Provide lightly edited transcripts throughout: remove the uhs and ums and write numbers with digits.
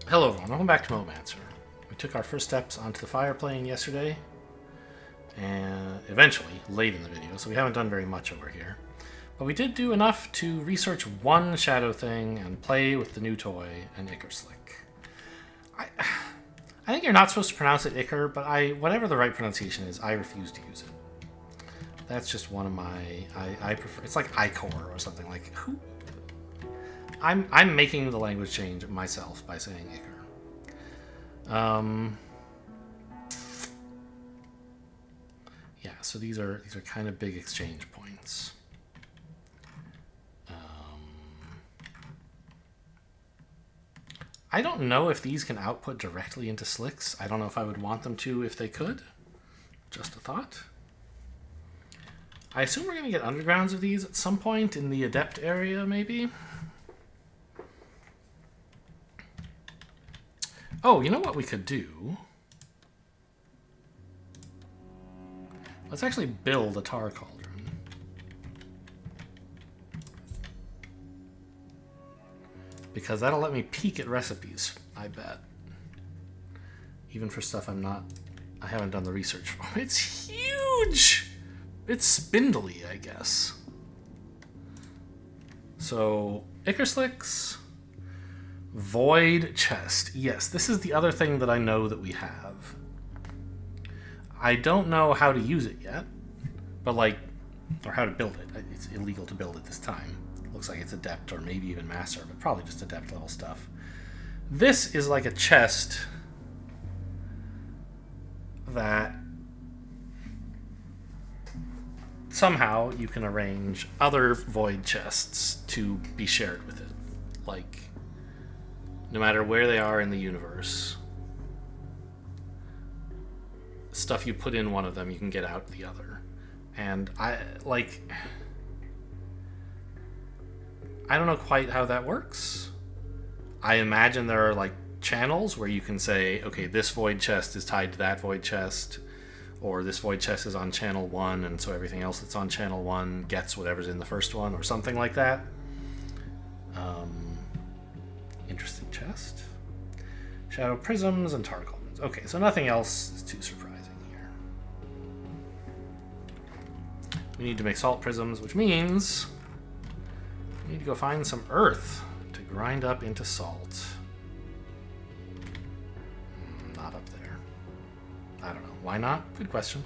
Hello everyone, welcome back to MoteMancer. We took our first steps onto the fire plane yesterday, and eventually, late in the video, so we haven't done very much over here. But we did do enough to research one shadow thing and play with the new toy, an ichor slick. I think you're not supposed to pronounce it ichor, but whatever the right pronunciation is, I refuse to use it. That's just one of my, I prefer, it's like ichor or something, like, who? I'm making the language change myself by saying ichor. Yeah, so these are kind of big exchange points. I don't know if these can output directly into slicks. I don't know if I would want them to if they could. Just a thought. I assume we're going to get undergrounds of these at some point in the adept area, maybe? Oh, you know what we could do? Let's actually build a tar cauldron. Because that'll let me peek at recipes, I bet. Even for stuff I haven't done the research for. It's huge! It's spindly, I guess. So, ichor slicks. Void chest. Yes, this is the other thing that I know that we have. I don't know how to use it yet, but or how to build it. It's illegal to build it this time. It looks like it's adept or maybe even master, but probably just adept level stuff. This is like a chest that somehow you can arrange other void chests to be shared with it. Like, no matter where they are in the universe, stuff you put in one of them, you can get out the other. And I don't know quite how that works. I imagine there are channels where you can say, okay, this void chest is tied to that void chest, or this void chest is on channel 1, and so everything else that's on channel 1 gets whatever's in the first one, or something like that. Interesting chest. Shadow prisms and tar cauldrons. Okay, so nothing else is too surprising here. We need to make salt prisms, which means we need to go find some earth to grind up into salt. Not up there. I don't know. Why not? Good question.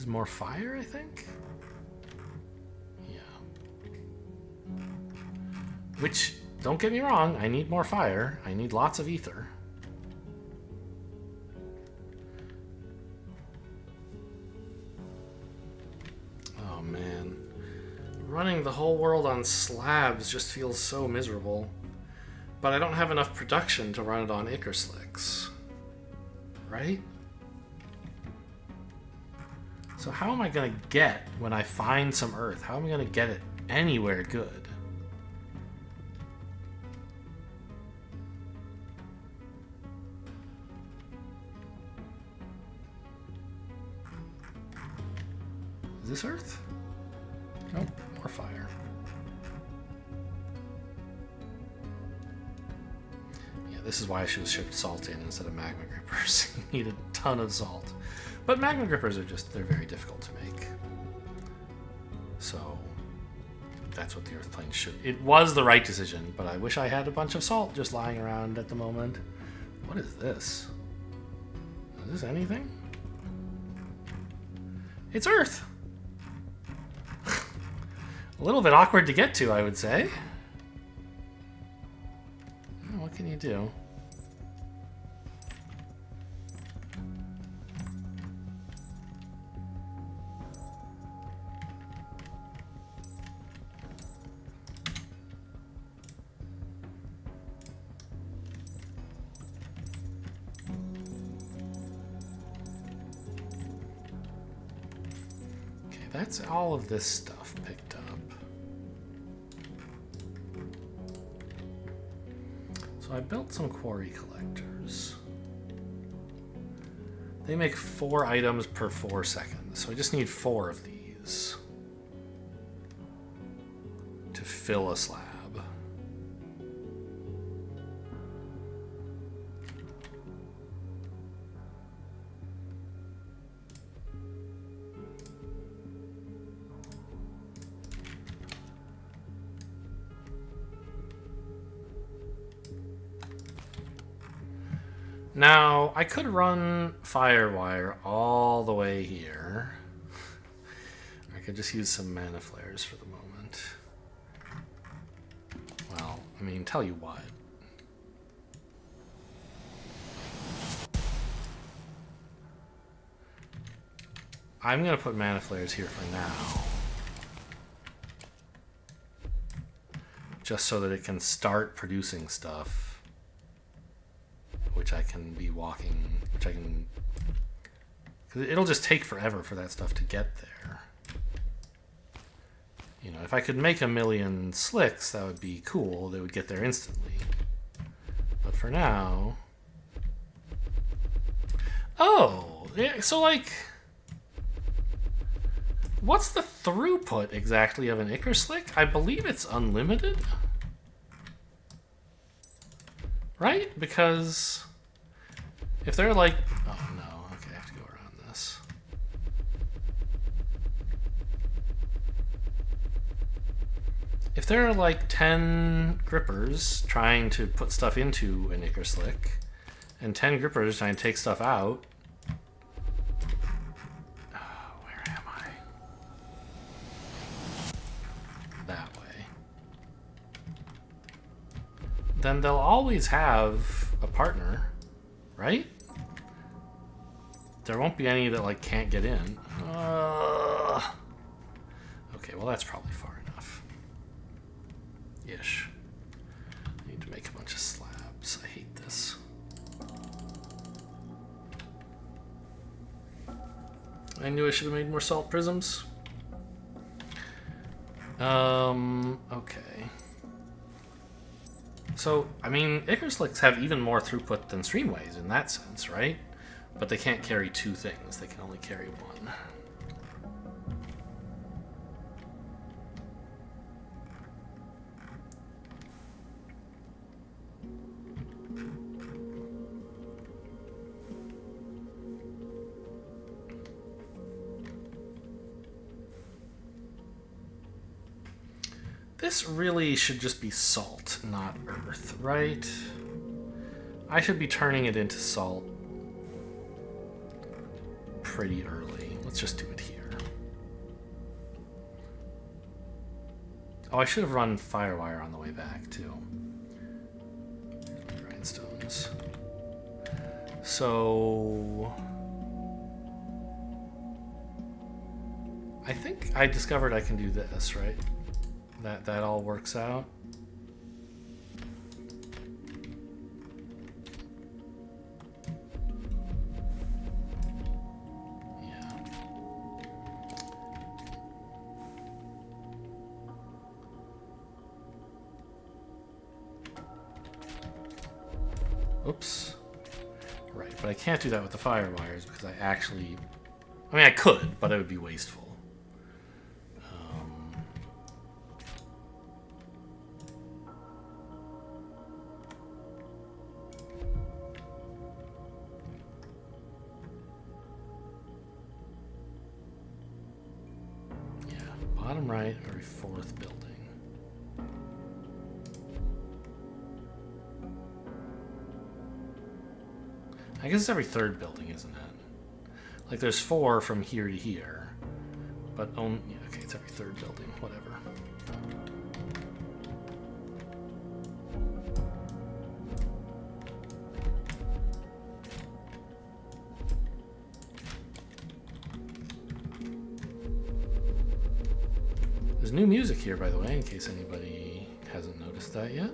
More fire, I think? Yeah. Which, don't get me wrong, I need more fire. I need lots of ether. Oh, man. Running the whole world on slabs just feels so miserable. But I don't have enough production to run it on ichor slicks. Right? So how am I going to get, when I find some earth, how am I going to get it anywhere good? Is this earth? Nope, more fire. Yeah, this is why I should have shipped salt in instead of magma grippers. You need a ton of salt. But magma grippers are they're very difficult to make. So that's what the earth plane should. It was the right decision, but I wish I had a bunch of salt just lying around at the moment. What is this? Is this anything? It's earth! A little bit awkward to get to, I would say. What can you do? That's all of this stuff picked up. So I built some quarry collectors. They make 4 items per 4 seconds, so I just need 4 of these to fill a slab. Now, I could run Firewire all the way here. I could just use some mana flares for the moment. Well, I mean, tell you what. I'm going to put mana flares here for now. Just so that it can start producing stuff. Which I can be walking, which I can... Because it'll just take forever for that stuff to get there. You know, if I could make 1,000,000 slicks, that would be cool. They would get there instantly. But for now... Oh! Yeah, so, like... What's the throughput exactly of an ichor slick? I believe it's unlimited? Right? Because if they're like... Oh, no. Okay, I have to go around this. If there are like 10 grippers trying to put stuff into an ichor slick, and 10 grippers trying to take stuff out... where am I? That way. Then they'll always have a partner, right? There won't be any that like can't get in. Okay, well that's probably far enough. Ish. I need to make a bunch of slabs. I hate this. I knew I should have made more salt prisms. Okay. So, I mean, ichor slicks have even more throughput than streamways in that sense, right? But they can't carry 2 things. They can only carry 1. This really should just be salt, not earth, right? I should be turning it into salt pretty early. Let's just do it here. Oh, I should have run Firewire on the way back, too. Grindstones. So... I think I discovered I can do this, right? That all works out. Yeah. Oops. Right, but I can't do that with the fire wires because I actually... I mean, I could, but it would be wasteful. Bottom right, every 4th building. I guess it's every 3rd building, isn't it? Like there's 4 from here to here, but only, yeah, okay, it's every 3rd building, whatever. There's new music here, by the way, in case anybody hasn't noticed that yet.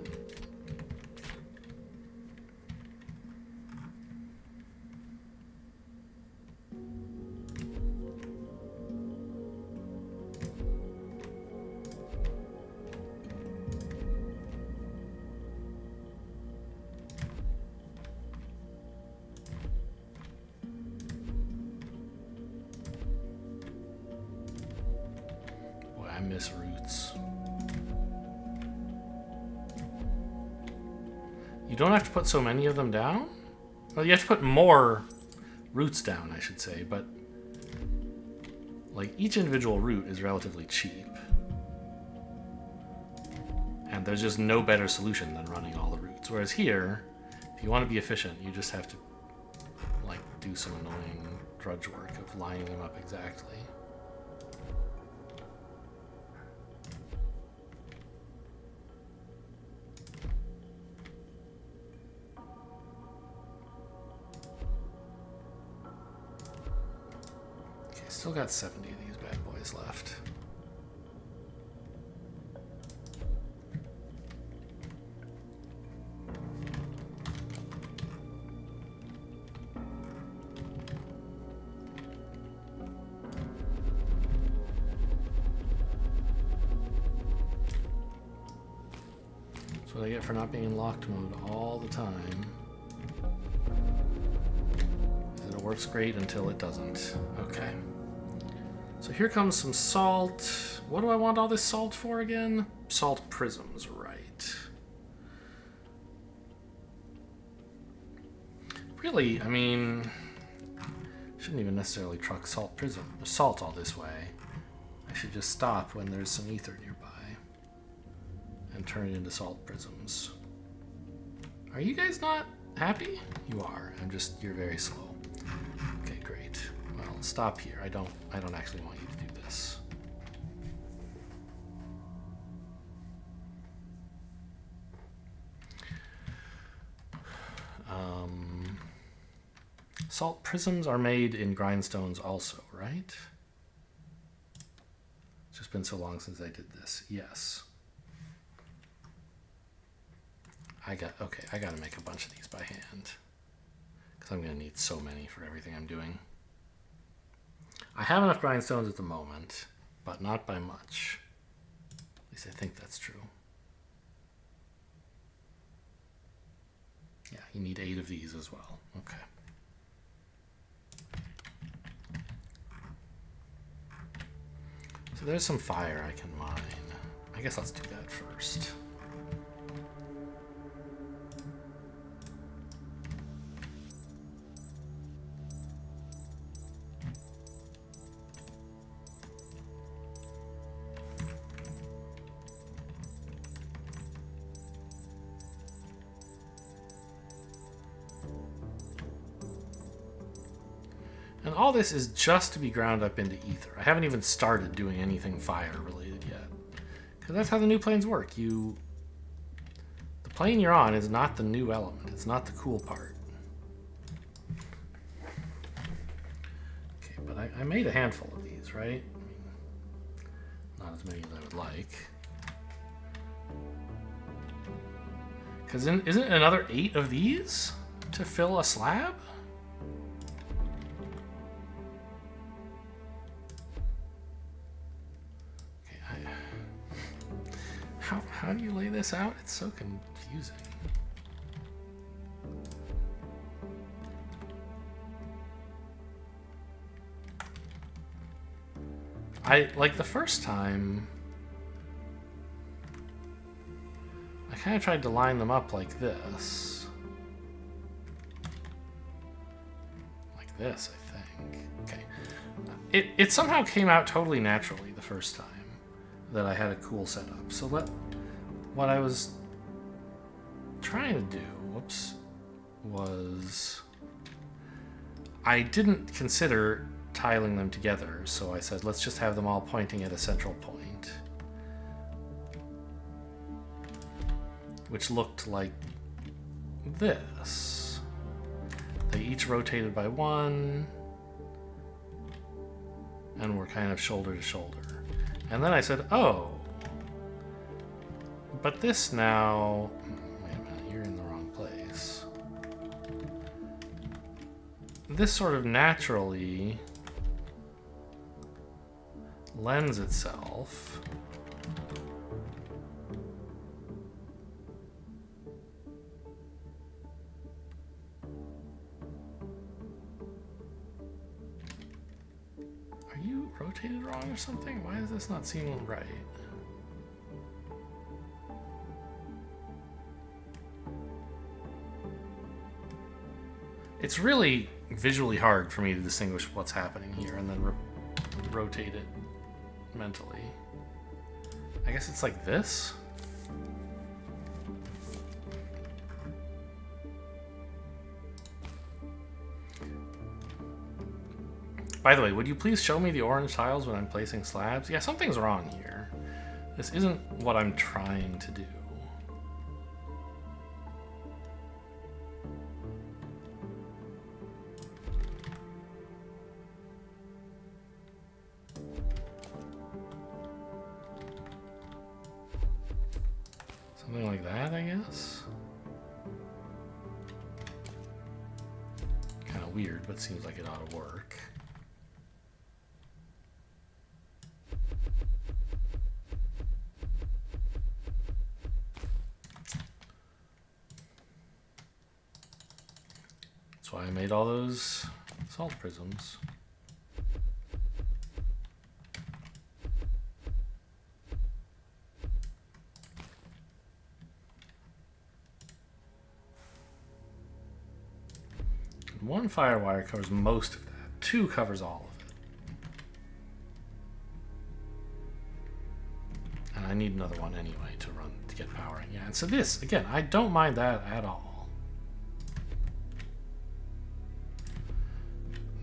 miss roots. You don't have to put so many of them down? Well, you have to put more roots down, I should say, but like each individual root is relatively cheap. And there's just no better solution than running all the roots. Whereas here, if you want to be efficient, you just have to like do some annoying drudge work of lining them up exactly. Okay, still got 70 of these bad boys left. That's what I get for not being in locked mode all the time. It works great until it doesn't. Okay. So here comes some salt. What do I want all this salt for again? Salt prisms, right. Really, I mean, shouldn't even necessarily truck salt all this way. I should just stop when there's some ether nearby and turn it into salt prisms. Are you guys not happy? You are. You're very slow. Okay, great. Well, stop here. I don't actually want you to do this. Salt prisms are made in grindstones also, right? It's just been so long since I did this. Yes. Okay, I gotta make a bunch of these by hand. Because I'm gonna need so many for everything I'm doing. I have enough grindstones at the moment, but not by much. At least I think that's true. Yeah, you need 8 of these as well. Okay. So there's some fire I can mine. I guess let's do that first. And all this is just to be ground up into ether. I haven't even started doing anything fire related yet. Because that's how the new planes work. The plane you're on is not the new element. It's not the cool part. Okay, but I made a handful of these, right? I mean, not as many as I would like. Because isn't another 8 of these to fill a slab? How do you lay this out? It's so confusing. Like the first time, I kind of tried to line them up like this. Like this, I think. Okay. It somehow came out totally naturally the first time that I had a cool setup. So what I was trying to do, was I didn't consider tiling them together, so I said let's just have them all pointing at a central point, which looked like this. They each rotated by 1 and were kind of shoulder to shoulder. And then I said, oh, but this now, wait a minute, you're in the wrong place. This sort of naturally lends itself Are Are you rotated wrong or something? Why does this not seem right? It's really visually hard for me to distinguish what's happening here and then rotate it mentally. I guess it's like this? By the way, would you please show me the orange tiles when I'm placing slabs? Yeah, something's wrong here. This isn't what I'm trying to do. Something like that, I guess? Kind of weird, but seems like it ought to work. That's why I made all those salt prisms. One firewire covers most of that. 2 covers all of it. And I need another one anyway to run to get powering. Yeah, and so this, again, I don't mind that at all.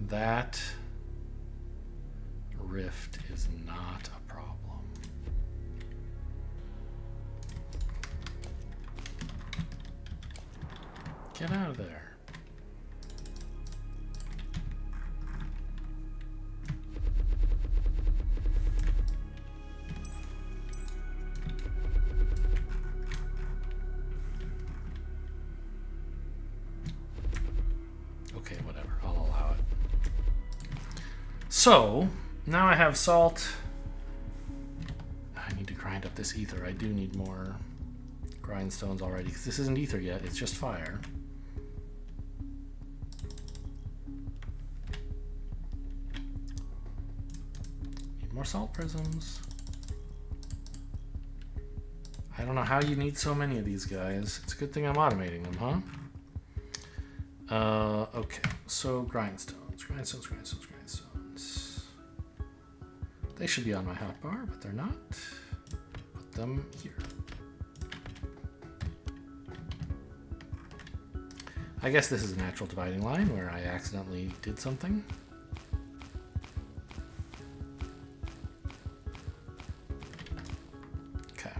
That rift is not a problem. Get out of there. Okay, whatever. I'll allow it. So, now I have salt. I need to grind up this ether. I do need more grindstones already, because this isn't ether yet. It's just fire. Need more salt prisms. I don't know how you need so many of these guys. It's a good thing I'm automating them, huh? Okay, so grindstones. They should be on my hotbar, but they're not. Put them here. I guess this is a natural dividing line where I accidentally did something. Okay.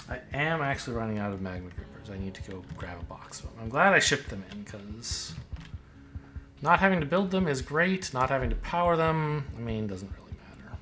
I am actually running out of magma grippers. I need to go grab a box of them. I'm glad I shipped them in, because not having to build them is great. Not having to power them, I mean, doesn't really matter.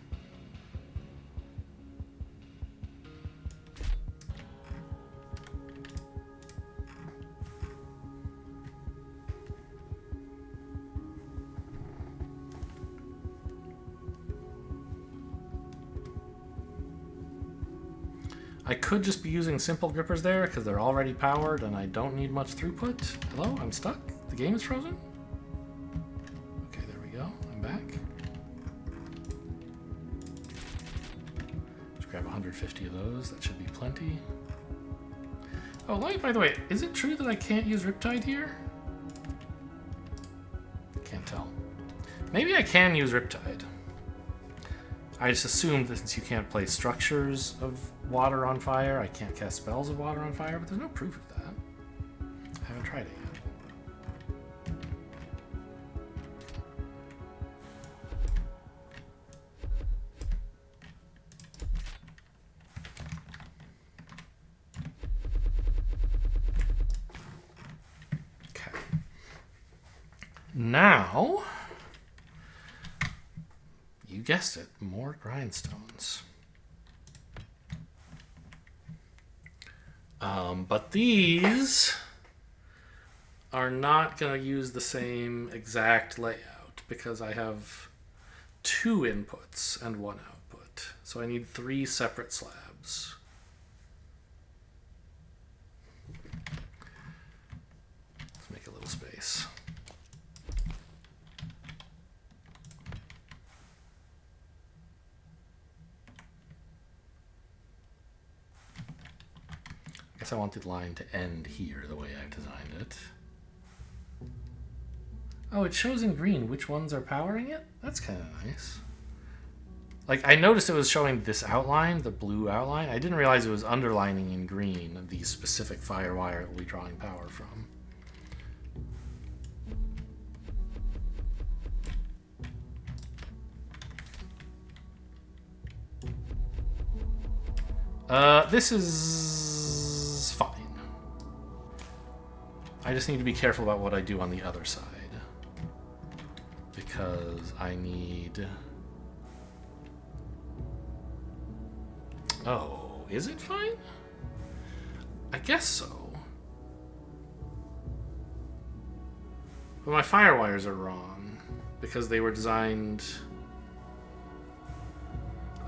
I could just be using simple grippers there because they're already powered and I don't need much throughput. Hello, I'm stuck? The game is frozen? Okay, there we go. I'm back. Let's grab 150 of those. That should be plenty. Oh, Light, by the way, is it true that I can't use Riptide here? Can't tell. Maybe I can use Riptide. I just assumed that since you can't place structures of water on fire, I can't cast spells of water on fire, but there's no proof of that. I haven't tried it yet. Now, you guessed it, more grindstones. But these are not going to use the same exact layout because I have 2 inputs and 1 output. So I need 3 separate slabs. Let's make a little space. I guess I want the line to end here the way I've designed it. Oh, it shows in green which ones are powering it? That's kind of nice. Like, I noticed it was showing this outline, the blue outline. I didn't realize it was underlining in green the specific firewire it will be drawing power from. This is fine. I just need to be careful about what I do on the other side. Because I need... Oh, is it fine? I guess so. But my firewires are wrong. Because they were designed...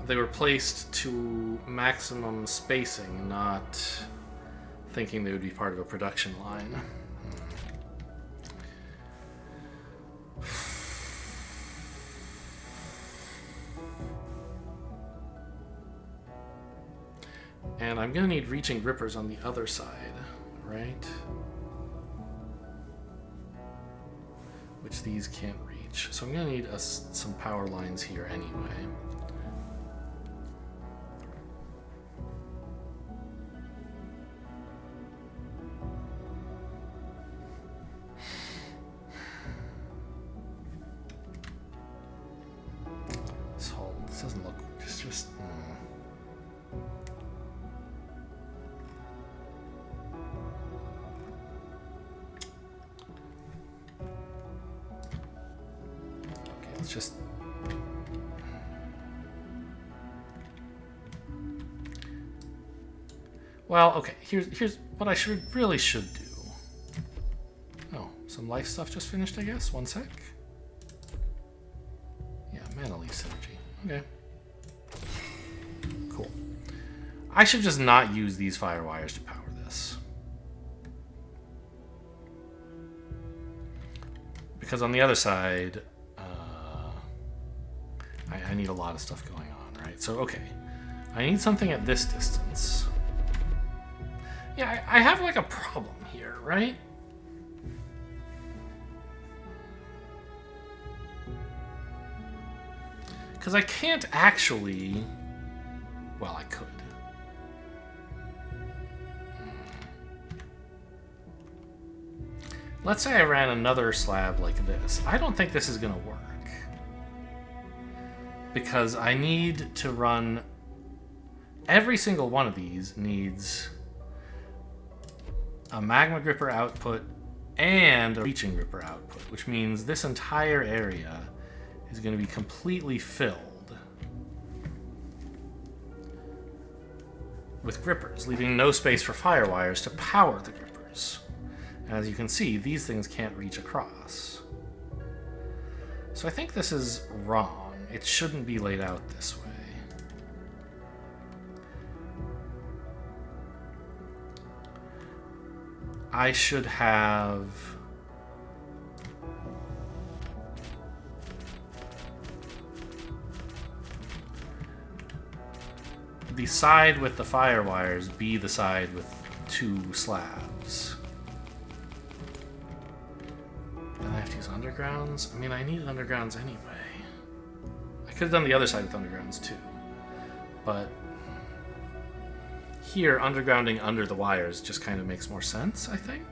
They were placed to maximum spacing, not thinking they would be part of a production line. And I'm going to need reaching grippers on the other side, right? Which these can't reach. So I'm going to need some power lines here anyway. This doesn't look... It's just... Okay, let's just... Well, okay, here's what I really should do. Oh, some life stuff just finished, I guess. One sec. Yeah, mana leaf synergy. Okay. Cool. I should just not use these firewires to power this. Because on the other side, I need a lot of stuff going on, right? So, okay. I need something at this distance. Yeah, I have like a problem here, right? Because I can't actually... Well, I could. Let's say I ran another slab like this. I don't think this is going to work. Because I need to run... Every single one of these needs a magma gripper output and a reaching gripper output, which means this entire area is going to be completely filled with grippers, leaving no space for firewires to power the grippers. And as you can see, these things can't reach across. So I think this is wrong. It shouldn't be laid out this way. I should have... the side with the firewires be the side with 2 slabs. Then I have to use undergrounds? I mean, I need undergrounds anyway. I could have done the other side with undergrounds too. But here, undergrounding under the wires just kind of makes more sense, I think.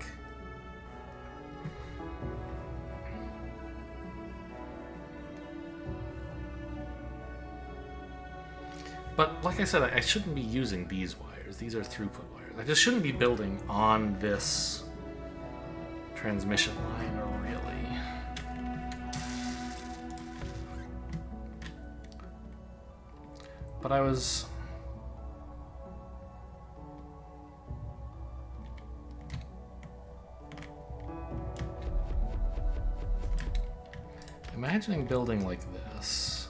But like I said, I shouldn't be using these wires. These are throughput wires. I just shouldn't be building on this transmission line, really. But I was... imagining building like this.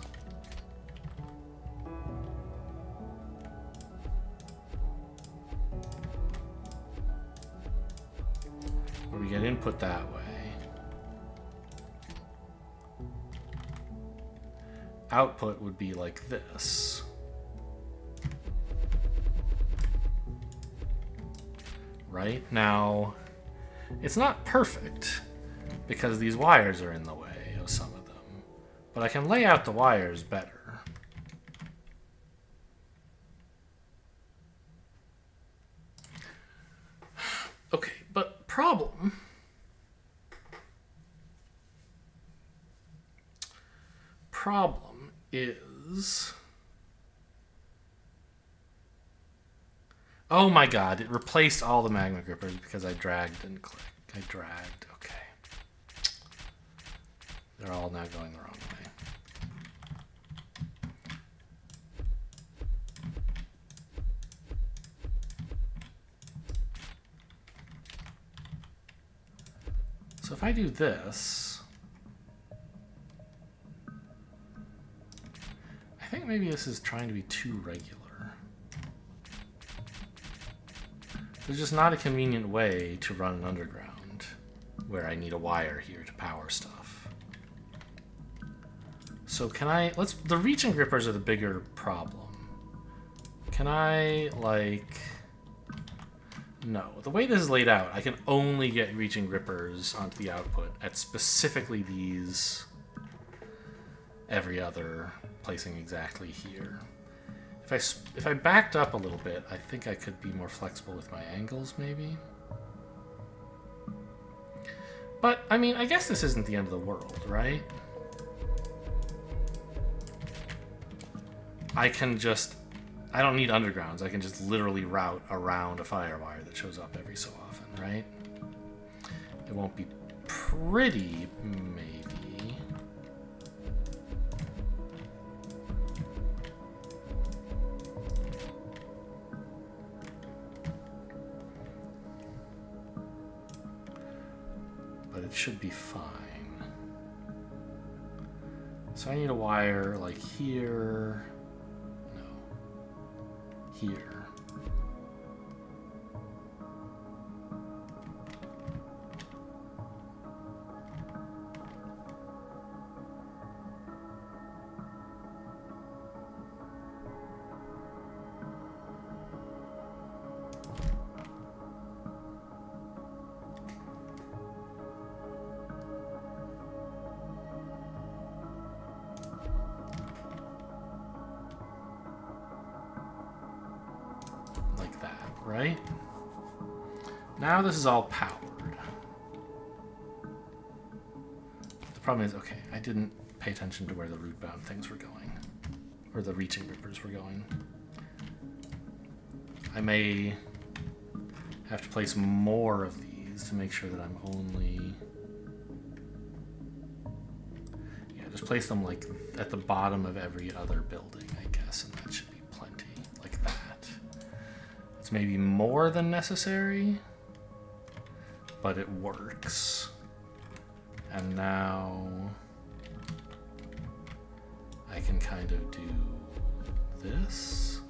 Where we get input that way. Output would be like this. Right? Now, it's not perfect because these wires are in the way of some of them. But I can lay out the wires better. Okay, but problem is... oh my god, it replaced all the magma grippers because I dragged and clicked. I dragged, okay. They're all now going the wrong way. So if I do this, I think maybe this is trying to be too regular. There's just not a convenient way to run an underground where I need a wire here to power stuff. So can I, the reach and grippers are the bigger problem. Can I, like, no. The way this is laid out, I can only get reach and grippers onto the output at specifically these, every other placing exactly here. If I backed up a little bit, I think I could be more flexible with my angles, maybe. But, I mean, I guess this isn't the end of the world, right? I can just... I don't need undergrounds. I can just literally route around a firewire that shows up every so often, right? It won't be pretty, maybe. It should be fine. So I need a wire like here. No. Here. Right? Now this is all powered. The problem is, okay, I didn't pay attention to where the root bound things were going. Or the reaching grippers were going. I may have to place more of these to make sure that I'm only... yeah, just place them like at the bottom of every other building, I guess, and that should be plenty, like that. Maybe more than necessary, but it works. And now I can kind of do this.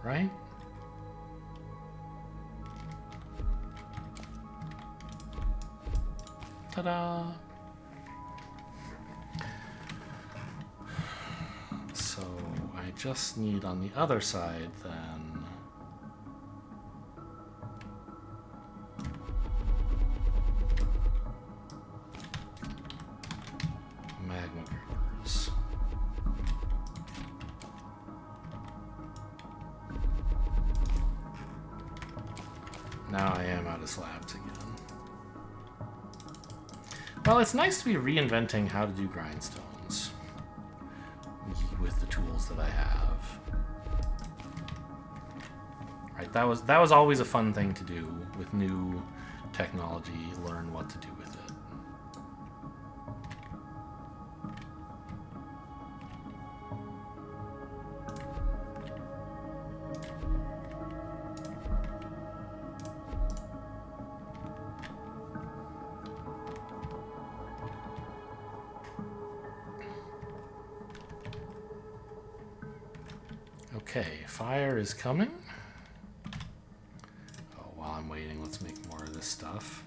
Right? Ta-da! So I just need on the other side then magma grippers. Now I am out of slabs again. Well, it's nice to be reinventing how to do grindstones with the tools that I have. Right, that was always a fun thing to do with new technology, learn what to do with it. Okay, fire is coming. Oh, while I'm waiting, let's make more of this stuff.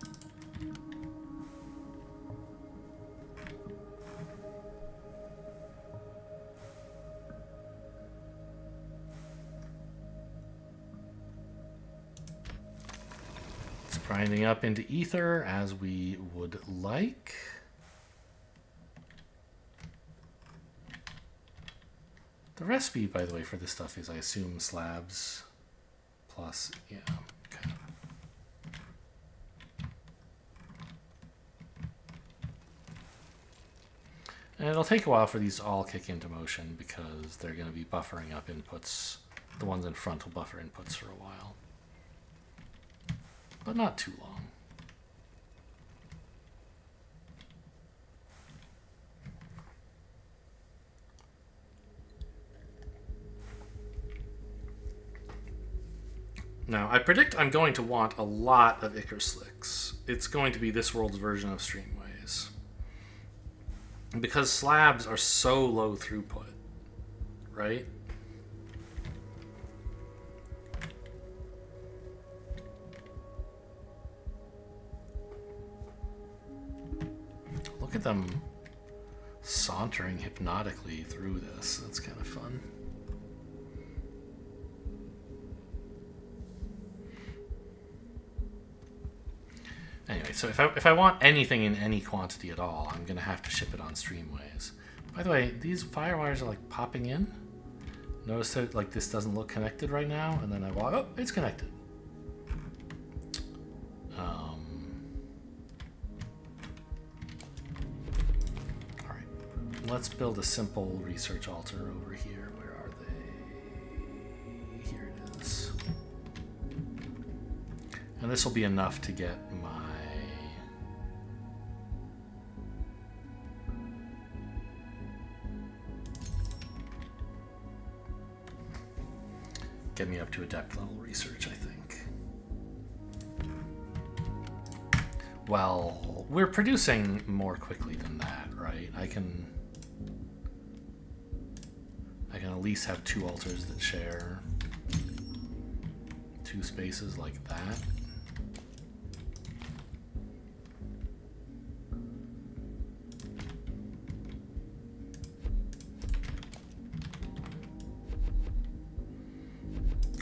It's grinding up into ether as we would like. The recipe, by the way, for this stuff is, I assume, slabs plus, yeah, okay. And it'll take a while for these to all kick into motion because they're going to be buffering up inputs. The ones in front will buffer inputs for a while. But not too long. Now, I predict I'm going to want a lot of ichor slicks. It's going to be this world's version of streamways. Because slabs are so low throughput, right? Look at them sauntering hypnotically through this. That's kind of fun. Anyway, so if I want anything in any quantity at all, I'm going to have to ship it on streamways. By the way, these firewires are like popping in. Notice that like this doesn't look connected right now, and then I walk, oh, it's connected. All right, let's build a simple research altar over here. Where are they? Here it is. And this will be enough to get my get me up to adept level research, I think. Well, we're producing more quickly than that, right? I can at least have 2 altars that share 2 spaces like that.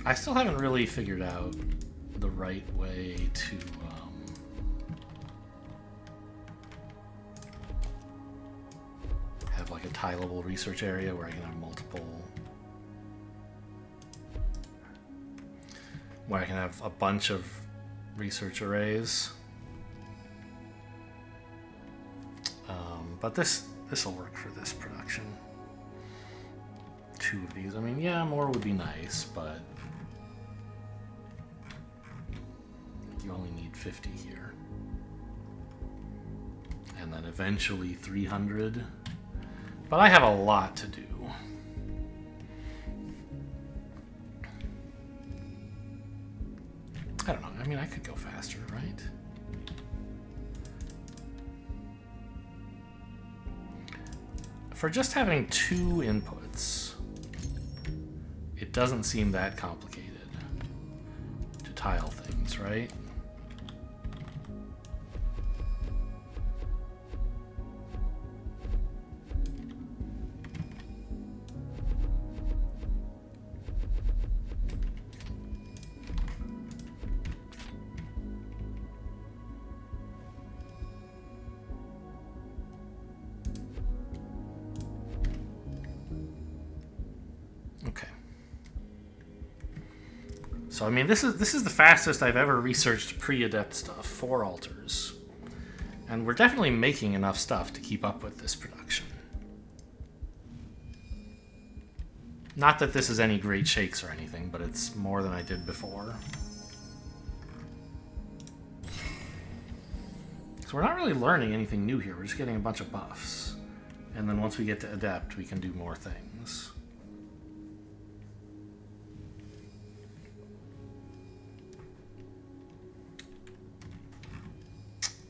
I still haven't really figured out the right way to have like a tileable research area where I can have multiple, where I can have a bunch of research arrays. But this will work for this production. 2 of these. I mean, yeah, more would be nice, but you only need 50 here. And then eventually 300. But I have a lot to do. I don't know. I mean, I could go faster, right? For just having 2 inputs, it doesn't seem that complicated to tile things, right? So I mean, this is the fastest I've ever researched pre-adept stuff, 4 altars. And we're definitely making enough stuff to keep up with this production. Not that this is any great shakes or anything, but it's more than I did before. So we're not really learning anything new here, we're just getting a bunch of buffs. And then once we get to adept, we can do more things.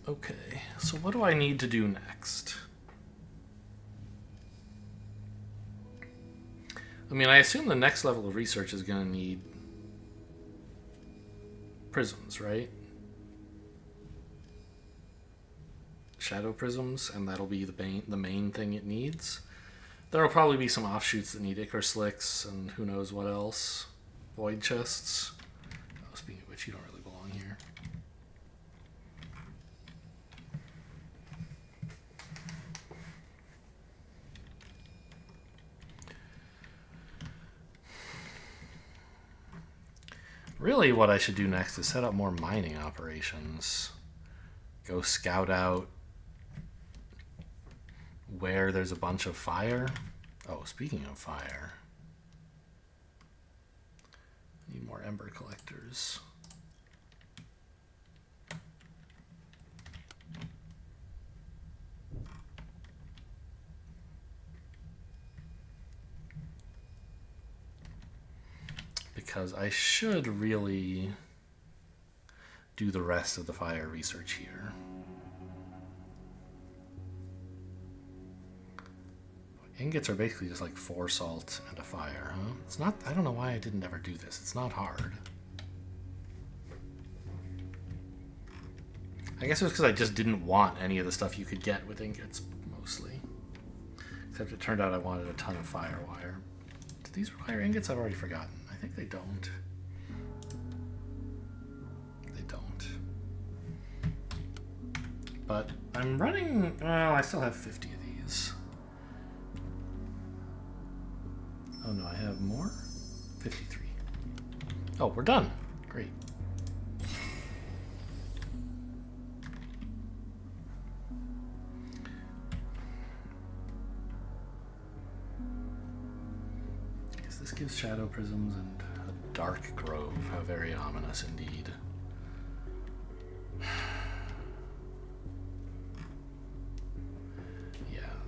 Okay, so what do I need to do next? I mean, I assume the next level of research is going to need prisms, right? Shadow prisms, and that'll be the main thing it needs. There'll probably be some offshoots that need ichor slicks and who knows what else. Void chests. Oh, speaking of which, you don't really belong here. Really, what I should do next is set up more mining operations. Go scout out where there's a bunch of fire. Oh, speaking of fire. Need more ember collectors. Because I should really do the rest of the fire research here. Ingots are basically just like 4 salt and a fire, huh? It's not, I don't know why I didn't ever do this. It's not hard. I guess it was because I just didn't want any of the stuff you could get with ingots, mostly. Except it turned out I wanted a ton of firewire. Do these require ingots? I've already forgotten. I think they don't. They don't. But I'm running, well, I still have 50 of these. Oh no, I have more? 53. Oh, we're done. Great. I guess this gives shadow prisms and a dark grove. How very ominous indeed.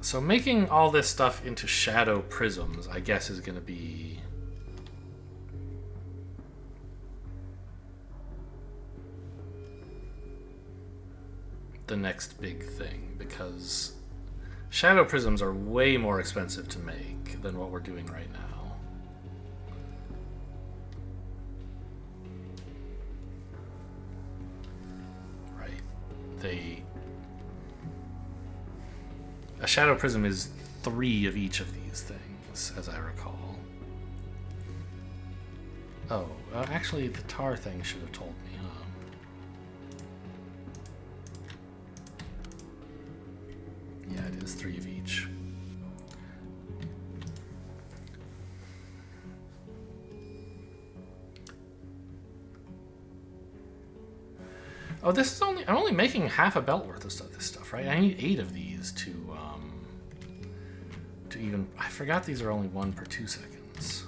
So making all this stuff into shadow prisms, I guess, is going to be the next big thing, because shadow prisms are way more expensive to make than what we're doing right now. Right. A shadow prism is 3 of each of these things, as I recall. Oh, actually, the tar thing should have told me, huh? Yeah, it is 3 of each. Oh, this is only, I'm only making half a belt worth of this stuff, right? I need 8 of these to even, I forgot these are only 1 per 2 seconds.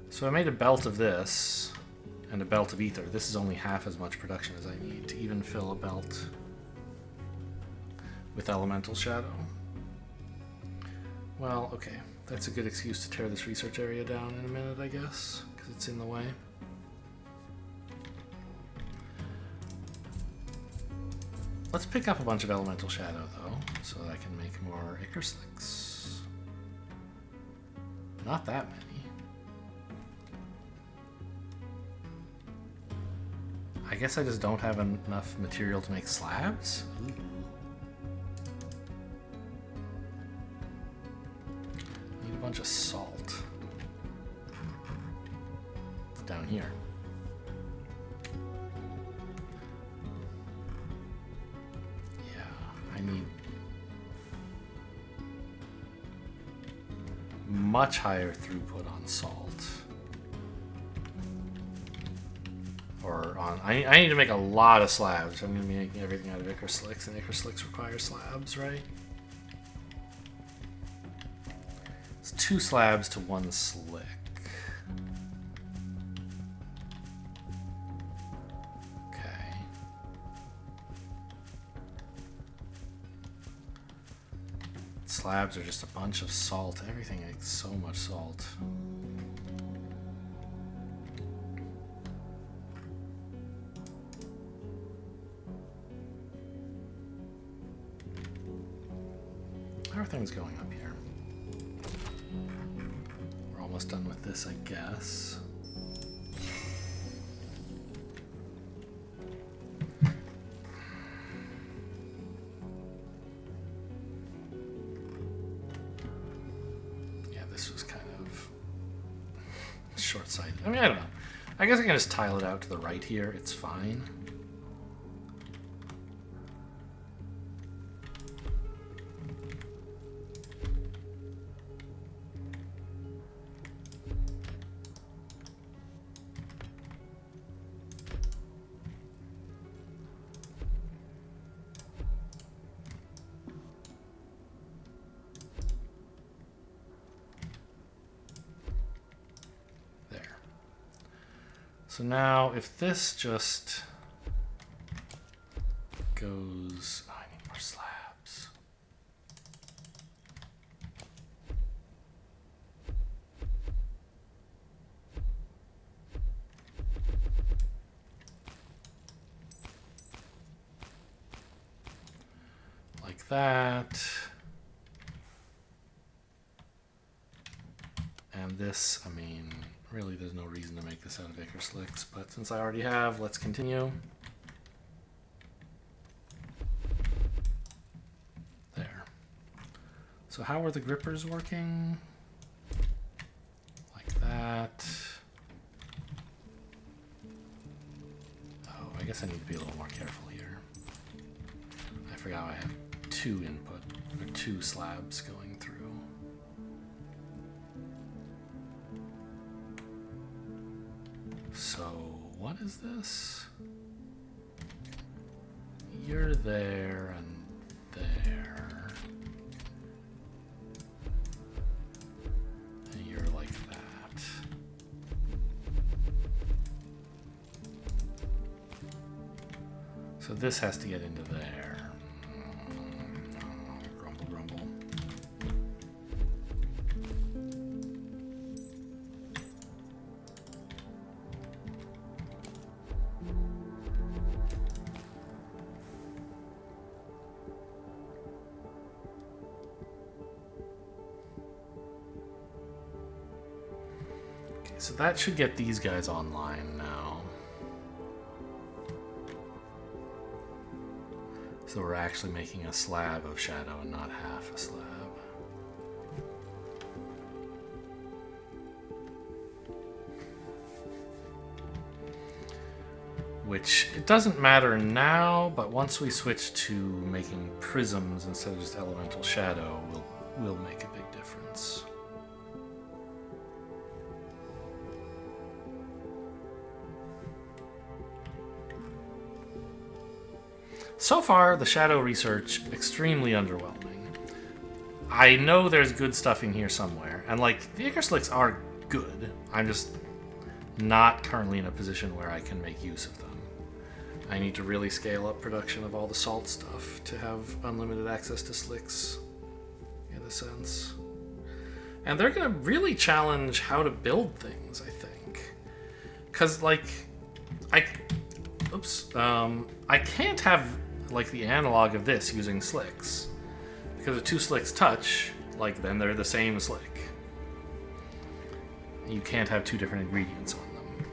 So I made a belt of this and a belt of ether. This is only half as much production as I need to even fill a belt with elemental shadow. Well, okay. That's a good excuse to tear this research area down in a minute, I guess, because it's in the way. Let's pick up a bunch of elemental shadow, though, so that I can make more ichor slicks. Not that many. I guess I just don't have enough material to make slabs? Ooh. Need a bunch of salt. It's down here. I need much higher throughput on salt. Or on, I need to make a lot of slabs. I'm going to be making everything out of ichor slicks, and ichor slicks require slabs, right? It's 2 slabs to 1 slick. Slabs are just a bunch of salt. Everything makes so much salt. How are things going up here? We're almost done with this, I guess. Yeah, this was kind of short-sighted. I mean, I don't know. I guess I can just tile it out to the right here. It's fine. So now, if this just goes... Oh, I need more slabs. Like that. And this, I mean... Really, there's no reason to make this out of ichor slicks, but since I already have, let's continue. There. So how are the grippers working? Like that. Oh, I guess I need to be a little more careful here. I forgot I have two slabs going through. So, what is this? You're there and there. And you're like that. So this has to get into there. Grumble, grumble. So that should get these guys online now. So we're actually making a slab of shadow and not half a slab. Which, it doesn't matter now, but once we switch to making prisms instead of just elemental shadow, we'll make a big difference. So far, the shadow research, extremely underwhelming. I know there's good stuff in here somewhere, and like, the ichor slicks are good. I'm just not currently in a position where I can make use of them. I need to really scale up production of all the salt stuff to have unlimited access to slicks, in a sense. And they're gonna really challenge how to build things, I think. Cause like, I can't have like the analog of this using slicks. Because if two slicks touch, like then they're the same slick. You can't have two different ingredients on them.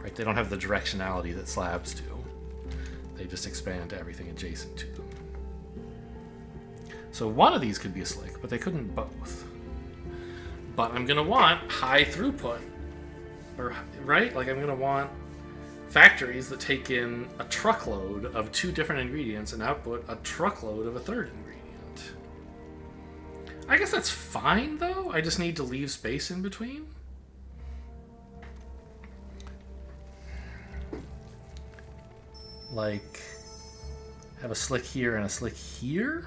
Right? They don't have the directionality that slabs do. They just expand to everything adjacent to them. So one of these could be a slick, but they couldn't both. But I'm gonna want high throughput. Right? Like I'm gonna want factories that take in a truckload of two different ingredients and output a truckload of a third ingredient. I guess that's fine, though. I just need to leave space in between. Like, have a slick here and a slick here?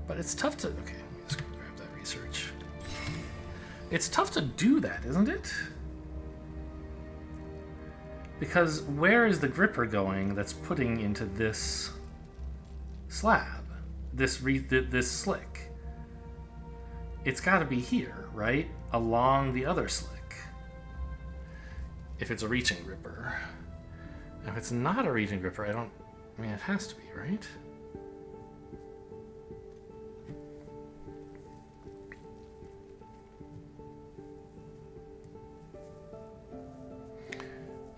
But it's tough to... Okay, let's go grab that research. It's tough to do that, isn't it? Because where is the gripper going that's putting into this slab? This slick? It's got to be here, right? Along the other slick. If it's a reaching gripper. If it's not a reaching gripper, I mean, it has to be, right?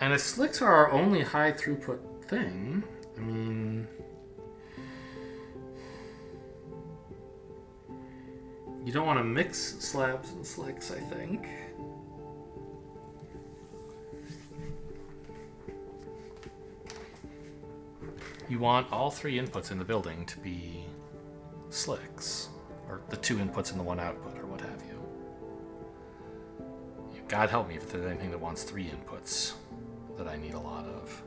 And if slicks are our only high throughput thing, I mean... You don't want to mix slabs and slicks, I think. You want all 3 inputs in the building to be slicks, or the 2 inputs and the 1 output, or what have you. God help me if there's anything that wants 3 inputs that I need a lot of.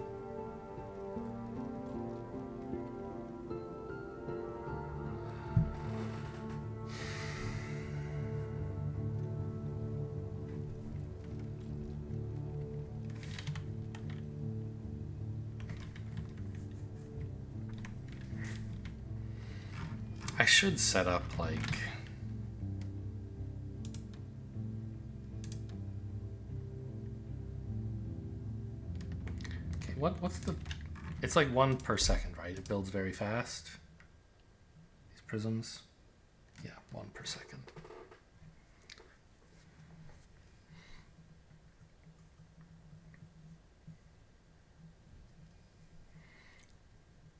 I should set up like... Okay, what's the... It's like 1 per second, right? It builds very fast. These prisms. Yeah, 1 per second.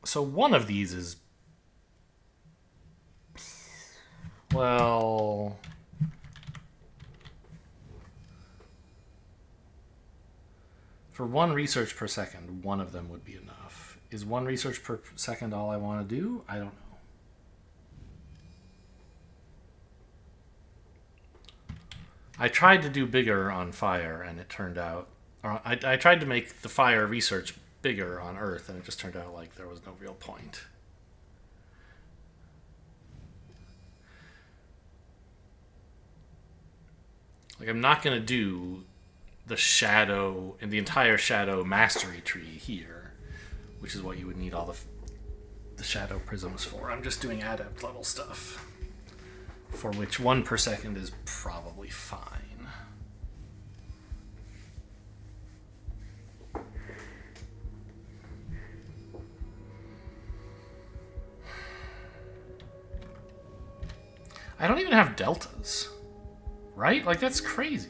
So one of these is... Well... For 1 research per second, 1 of them would be enough. Is 1 research per second all I want to do? I don't know. I tried to do bigger on fire, and it turned out... I tried to make the fire research bigger on Earth, and it just turned out like there was no real point. Like, I'm not going to do the shadow and the entire shadow mastery tree here, which is what you would need all the shadow prisms for. I'm just doing adept level stuff, for which 1 per second is probably fine. I don't even have deltas, right? Like, that's crazy.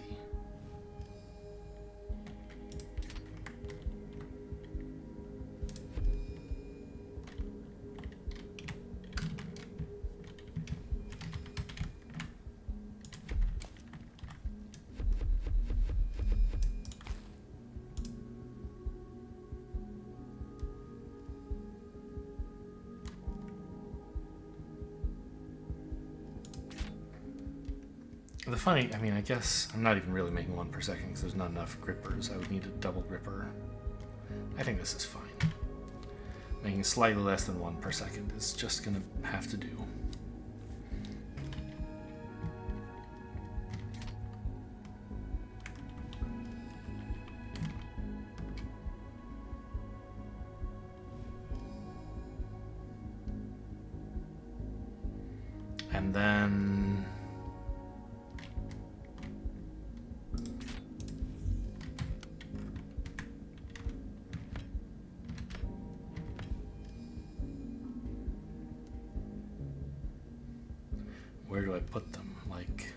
The funny, I mean, I guess I'm not even really making 1 per second because there's not enough grippers. I would need a double gripper. I think this is fine. Making slightly less than 1 per second is just gonna have to do. And then... where do I put them? Like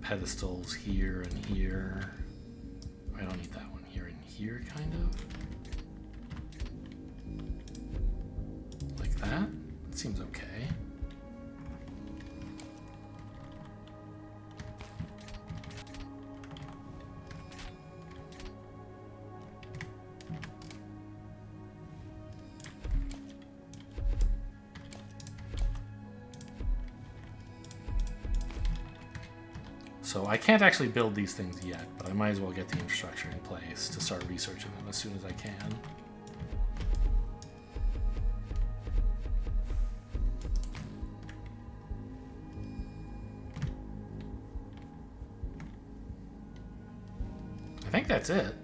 pedestals here and here. I don't need that one. Here and here, kind of. Like that? That seems okay. So I can't actually build these things yet, but I might as well get the infrastructure in place to start researching them as soon as I can. I think that's it.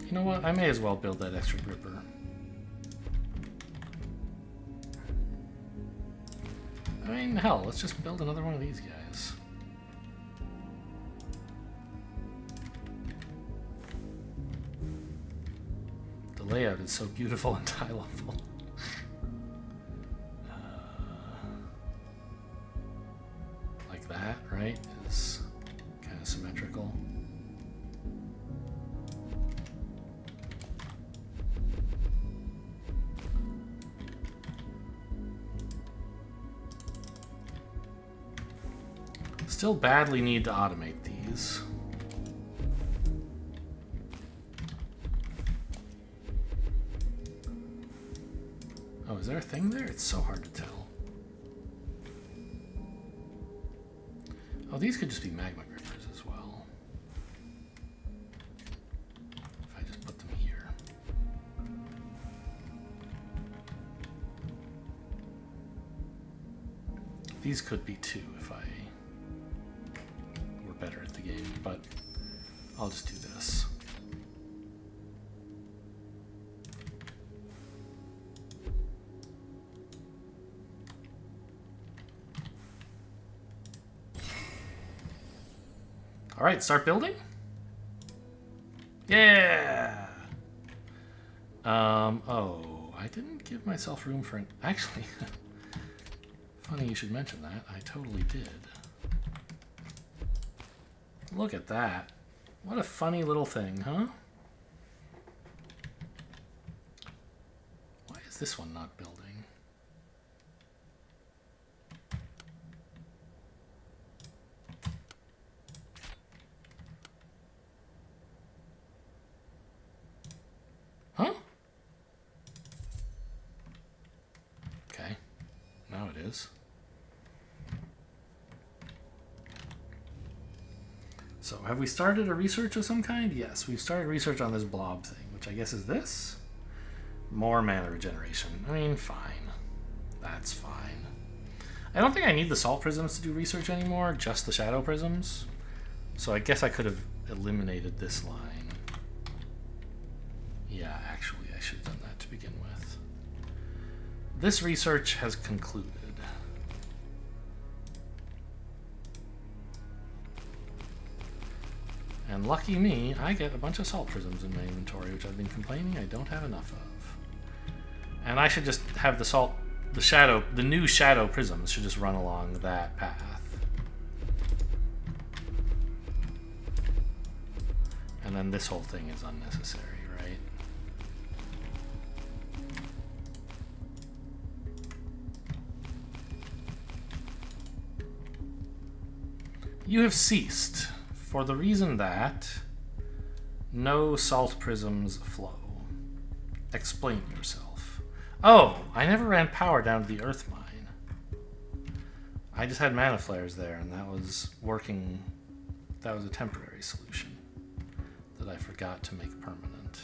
You know what? I may as well build that extra gripper. I mean, hell, let's just build another one of these guys. The layout is so beautiful and tile level. Like that, right? Is kind of symmetrical. Still badly need to automate these. Oh, is there a thing there? It's so hard to tell. Oh, these could just be magma grippers as well. If I just put them here. These could be too if I were better at the game, but I'll just do this. All right, start building? Yeah! Oh, I didn't give myself room for an... Actually, funny you should mention that. I totally did. Look at that. What a funny little thing, huh? Why is this one not building? Huh? Okay. Now it is. So, have we started a research of some kind? Yes, we've started research on this blob thing, which I guess is this? More mana regeneration. I mean, fine. That's fine. I don't think I need the salt prisms to do research anymore, just the shadow prisms. So I guess I could have eliminated this line. Yeah, actually, I should have done that to begin with. This research has concluded. And lucky me, I get a bunch of salt prisms in my inventory, which I've been complaining I don't have enough of. And I should just have the new shadow prisms should just run along that path. And then this whole thing is unnecessary, right? You have ceased, for the reason that no salt prisms flow. Explain yourself. Oh, I never ran power down to the earth mine. I just had mana flares there, and that was working. That was a temporary solution that I forgot to make permanent.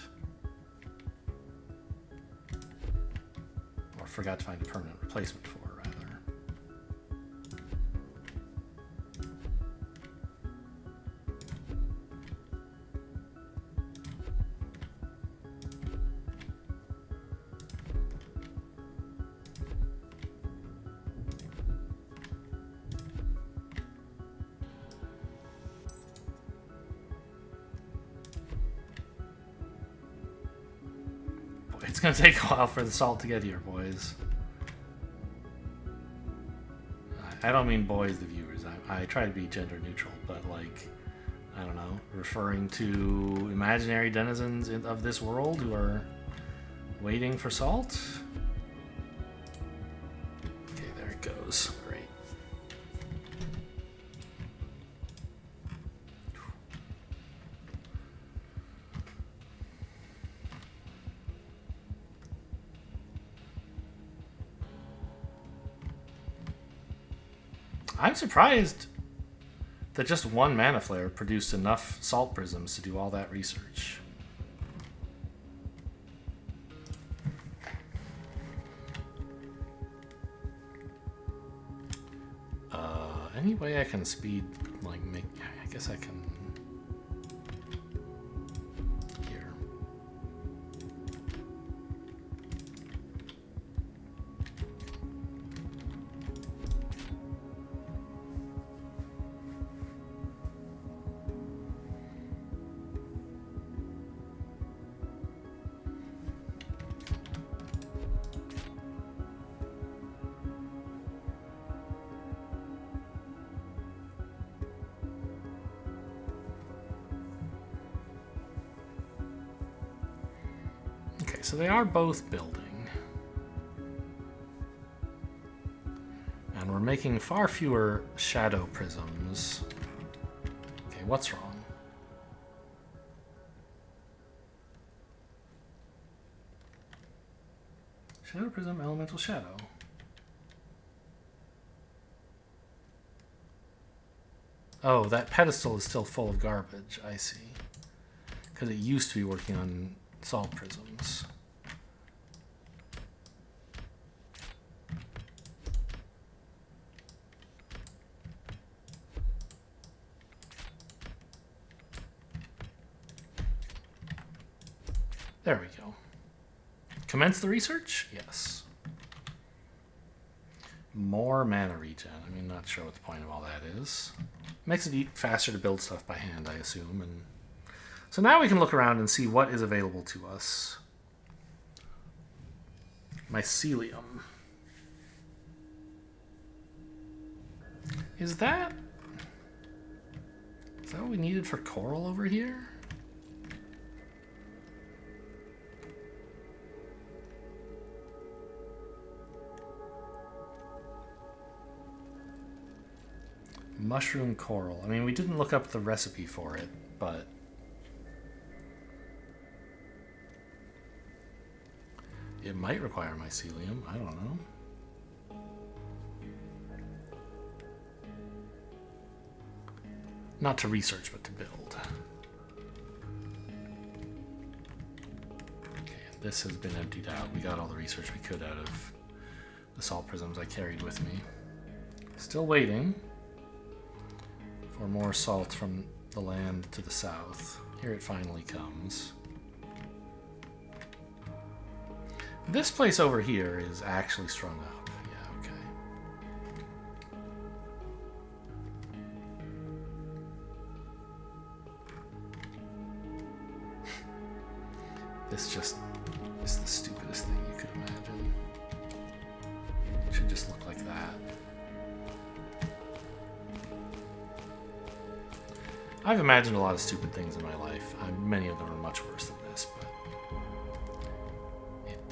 Or forgot to find a permanent replacement for, rather. It's gonna take a while for the salt to get here, boys. I don't mean boys, the viewers. I try to be gender neutral, but like, I don't know, referring to imaginary denizens of this world who are waiting for salt. Okay, there it goes. Great. I'm surprised that just one mana flare produced enough salt prisms to do all that research. Any way I can speed, like, make... I guess I can... Here. So they are both building. And we're making far fewer shadow prisms. Okay, what's wrong? Shadow prism, elemental shadow. Oh, that pedestal is still full of garbage, I see. Because it used to be working on salt prisms. There we go. Commence the research? Yes. More mana regen. I mean, not sure what the point of all that is. Makes it faster to build stuff by hand, I assume. And so now we can look around and see what is available to us. Mycelium. Is that what we needed for coral over here? Mushroom coral. I mean, we didn't look up the recipe for it, but it might require mycelium. I don't know. Not to research, but to build. Okay, and this has been emptied out. We got all the research we could out of the salt prisms I carried with me. Still waiting for more salt from the land to the south. Here it finally comes. This place over here is actually strung up. Yeah, okay. This just is the stupidest thing you could imagine. It should just look like that. I've imagined a lot of stupid things in my life. Many of them are much worse than this, but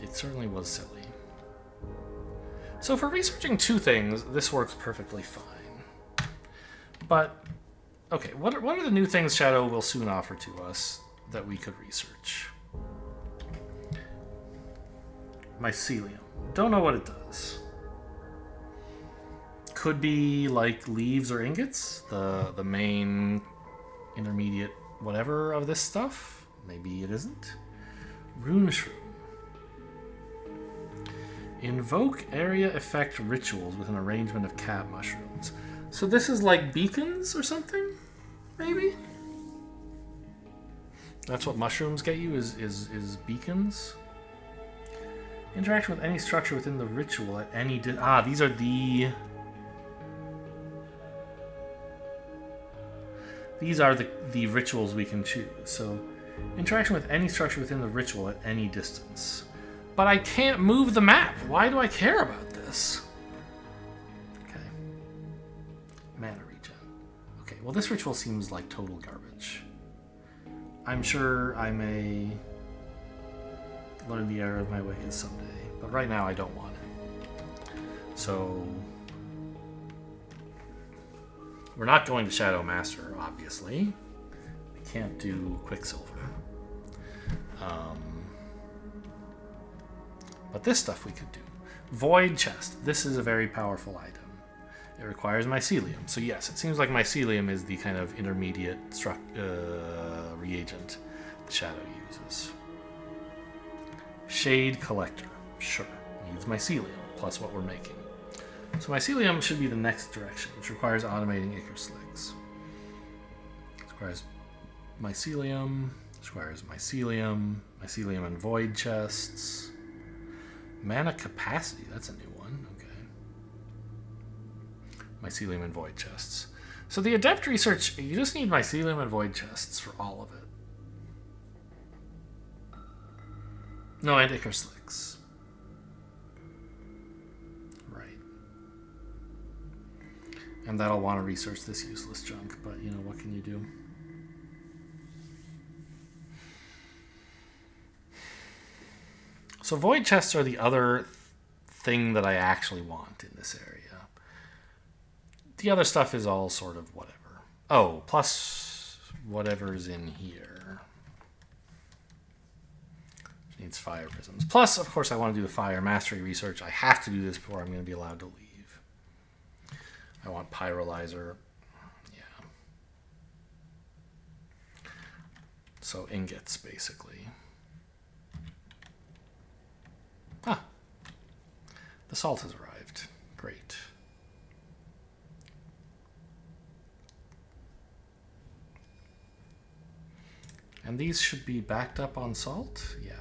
it certainly was silly. So for researching two things, this works perfectly fine. But, okay, what are the new things Shadow will soon offer to us that we could research? Mycelium. Don't know what it does. Could be like leaves or ingots, the main intermediate whatever of this stuff. Maybe it isn't. Rune shroom. Invoke area effect rituals with an arrangement of cat mushrooms. So this is like beacons or something? Maybe? That's what mushrooms get you, is beacons? Interaction with any structure within the ritual at any... these are the... These are the rituals we can choose. So, interaction with any structure within the ritual at any distance. But I can't move the map. Why do I care about this? Okay. Mana regen. Okay, well this ritual seems like total garbage. I'm sure I may learn the error of my ways someday, but right now I don't want it. So... we're not going to Shadow Master, obviously. We can't do Quicksilver. But this stuff we could do. Void Chest. This is a very powerful item. It requires mycelium. So yes, it seems like mycelium is the kind of intermediate reagent the Shadow uses. Shade Collector. Sure. Needs mycelium, plus what we're making. So mycelium should be the next direction, which requires automating ichor slicks. It requires mycelium, mycelium and void chests. Mana capacity, that's a new one, okay. Mycelium and void chests. So the adept research, you just need mycelium and void chests for all of it. No, and ichor slicks. And that'll want to research this useless junk, but you know, what can you do? So void chests are the other thing that I actually want in this area. The other stuff is all sort of whatever. Oh, plus whatever's in here. Needs fire prisms. Plus, of course, I want to do the fire mastery research. I have to do this before I'm going to be allowed to leave. I want pyrolyzer. Yeah. So ingots, basically. Ah. The salt has arrived. Great. And these should be backed up on salt? Yeah,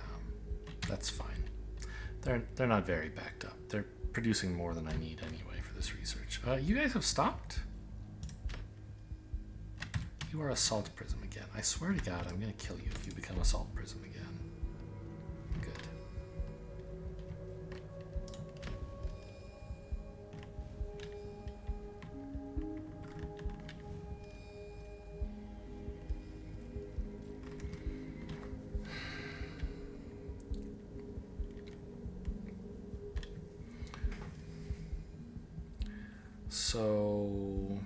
that's fine. They're not very backed up. They're producing more than I need anyway for this research. You guys have stopped? You are a salt prism again. I swear to God, I'm going to kill you if you become a salt prism again. Good. So,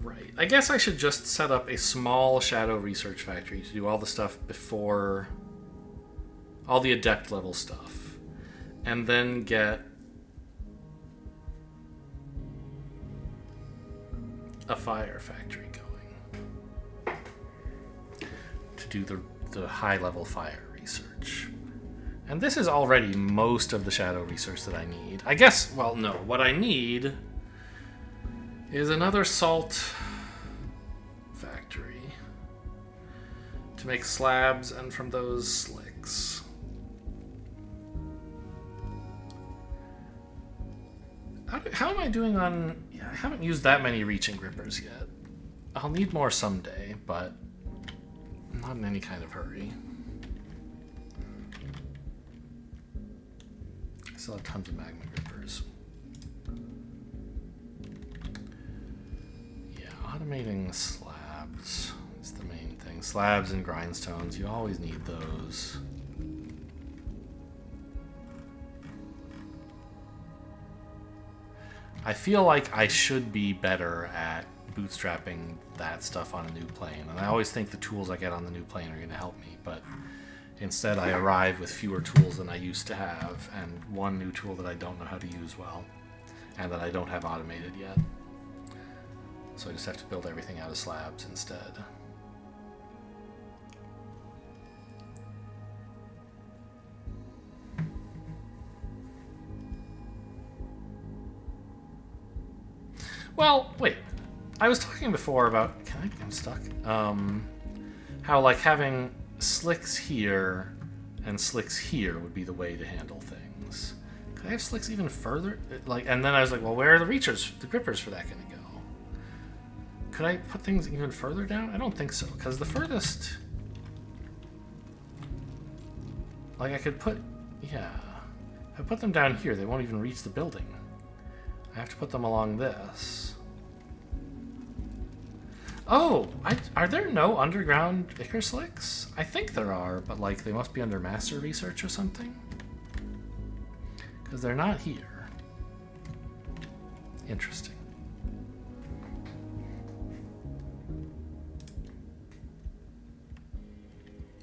right. I guess I should just set up a small shadow research factory to do all the stuff before, all the adept level stuff, and then get a fire factory going to do the high level fire research. And this is already most of the shadow research that I need. I guess, well, no. What I need is another salt factory to make slabs, and from those, slicks. How am I doing on... Yeah, I haven't used that many reaching grippers yet. I'll need more someday, but I'm not in any kind of hurry. Still have tons of magma grippers. Yeah, automating slabs is the main thing. Slabs and grindstones, you always need those. I feel like I should be better at bootstrapping that stuff on a new plane, and I always think the tools I get on the new plane are going to help me, but instead, I arrive with fewer tools than I used to have, and one new tool that I don't know how to use well, and that I don't have automated yet. So I just have to build everything out of slabs instead. Well, wait. I was talking before about... I'm stuck. How, like, having slicks here and slicks here would be the way to handle things. Could I have slicks even further? Like, and then I was like, well, where are the grippers for that going to go? Could I put things even further down? I don't think so, because the furthest... Like, I could put... Yeah. If I put them down here, they won't even reach the building. I have to put them along this. Oh, are there no underground ichor slicks? I think there are, but like they must be under master research or something. Because they're not here. Interesting.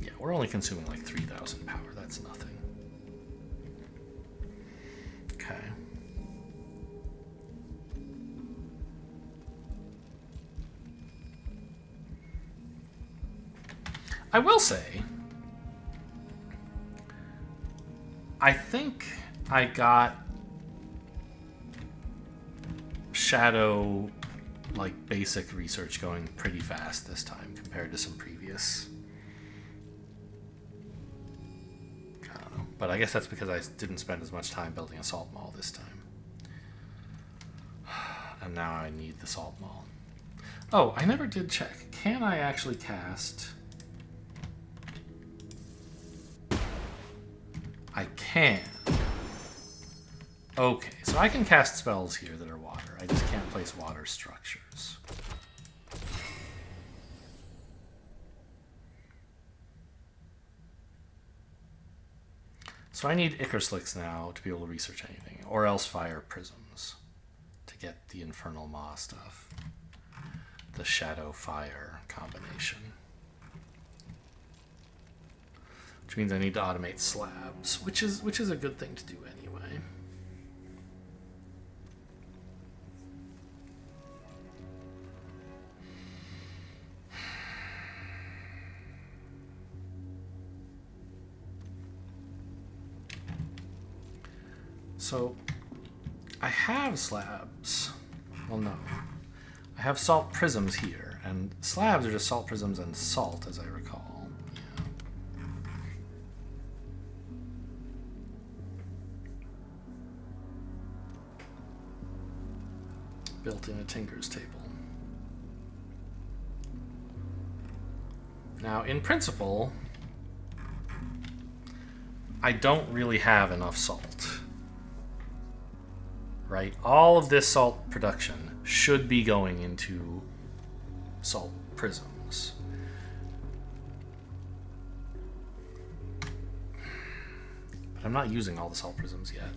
Yeah, we're only consuming like 3,000 power. That's nothing. Okay. I will say, I think I got shadow, like, basic research going pretty fast this time compared to some previous. I don't know, but I guess that's because I didn't spend as much time building a salt mall this time. And now I need the salt mall. Oh, I never did check. Can I actually cast... I can. Okay, so I can cast spells here that are water. I just can't place water structures. So I need ichor slicks now to be able to research anything, or else fire prisms to get the infernal maw stuff. The shadow fire combination. Which means I need to automate slabs, which is a good thing to do anyway. So I have slabs. Well, no. I have salt prisms here, and slabs are just salt prisms and salt, as I recall. Built in a tinker's table. Now, in principle, I don't really have enough salt. Right? All of this salt production should be going into salt prisms. But I'm not using all the salt prisms yet.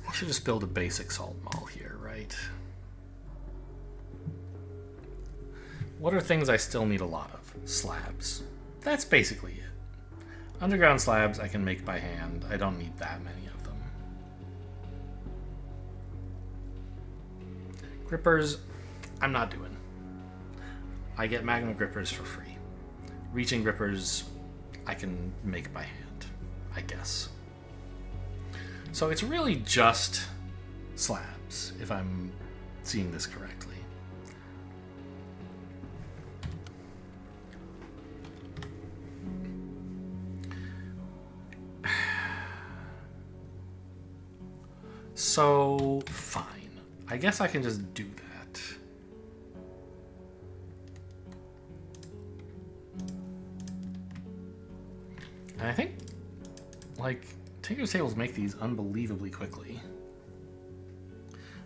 I should just build a basic salt mall here, right? What are things I still need a lot of? Slabs. That's basically it. Underground slabs I can make by hand. I don't need that many of them. Grippers, I'm not doing. I get magma grippers for free. Reaching grippers I can make by hand, I guess. So it's really just slabs, if I'm seeing this correctly. So, fine. I guess I can just do that. And I think, like, Tinker's tables make these unbelievably quickly.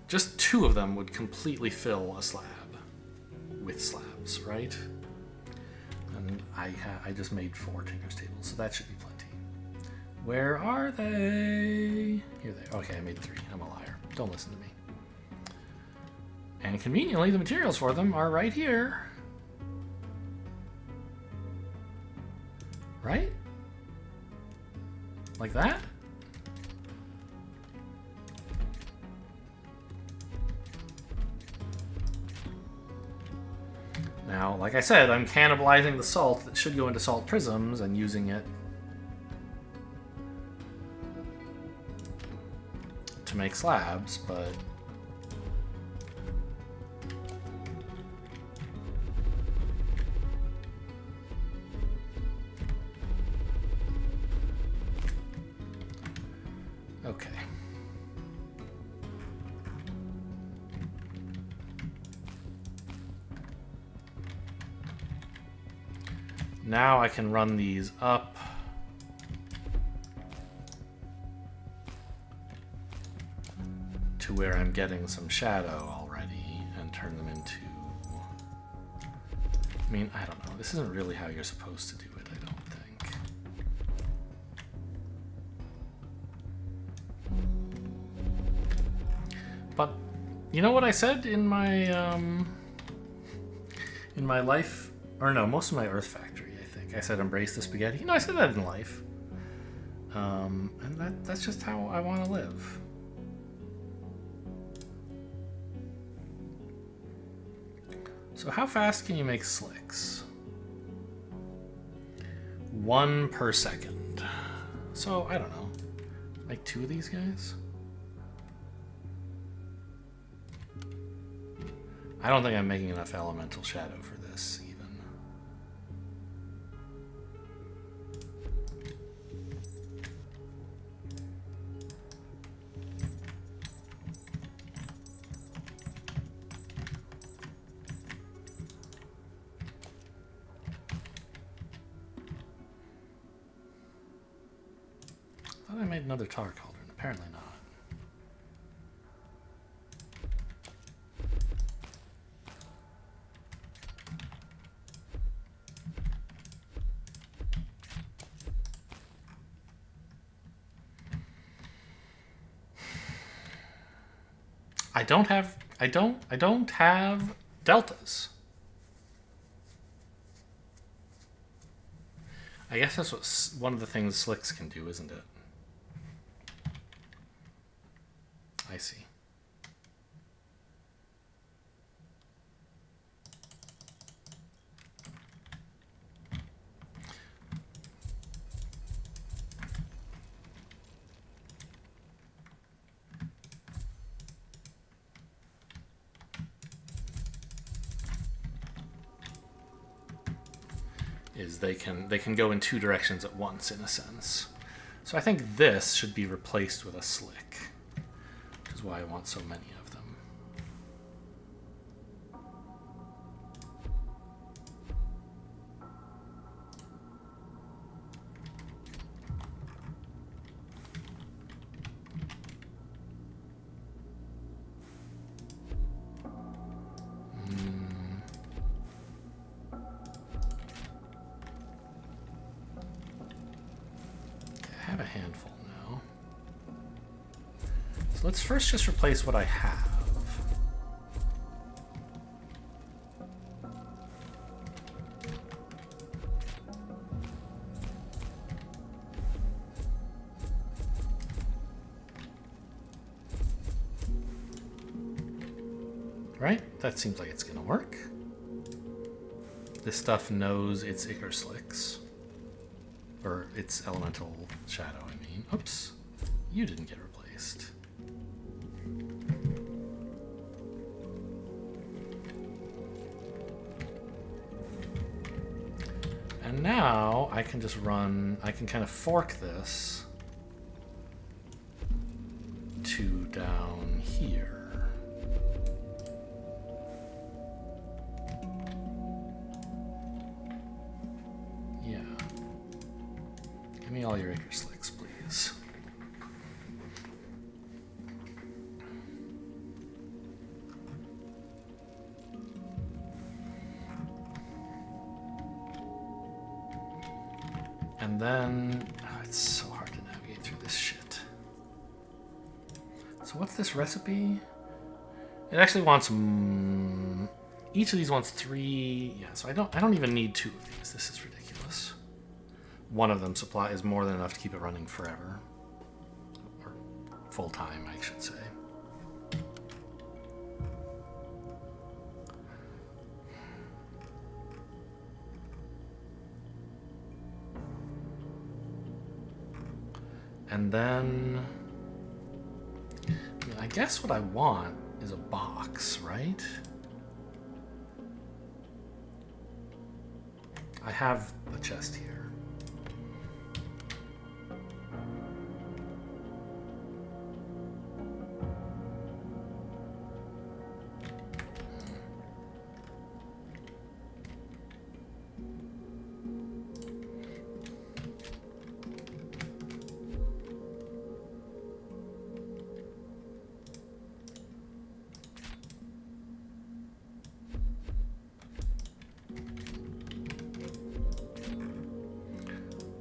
Just 2 of them would completely fill a slab with slabs, right? And I just made 4 Tinker's tables, so that should be plenty. Where are they? Here they are. Okay, I made 3. I'm a liar. Don't listen to me. And conveniently, the materials for them are right here. Right? Like that? Now, like I said, I'm cannibalizing the salt that should go into salt prisms and using it to make slabs, but okay. Now I can run these up. To where I'm getting some shadow already and turn them into... I mean, I don't know. This isn't really how you're supposed to do it, I don't think. But you know what I said in my life, or no, most of my Earth Factory, I think. I said embrace the spaghetti. You know, I said that in life. And that's just how I want to live. So how fast can you make slicks? 1 per second. So, I don't know. Like 2 of these guys? I don't think I'm making enough elemental shadow for this, even. I thought I made another tar cauldron. Apparently not. I don't have deltas. I guess that's what one of the things slicks can do, isn't it? I see. Is they can go in two directions at once, in a sense. So I think this should be replaced with a slick, which is why I want so many of them. I have a handful now. So let's first just replace what I have. Right? That seems like it's gonna work. This stuff knows its ichor slicks. Or its elemental shadow, I mean. Oops. You didn't get replaced. And now I can just run, I can kind of fork this to down here. Give me all your ichor slicks, please. And then, it's so hard to navigate through this shit. So what's this recipe? It actually wants, each of these wants 3, yeah, so I don't even need 2 of these. This is ridiculous. One of them is more than enough to keep it running forever. Or full time, I should say. And then, I guess what I want is a box, right? I have a chest here.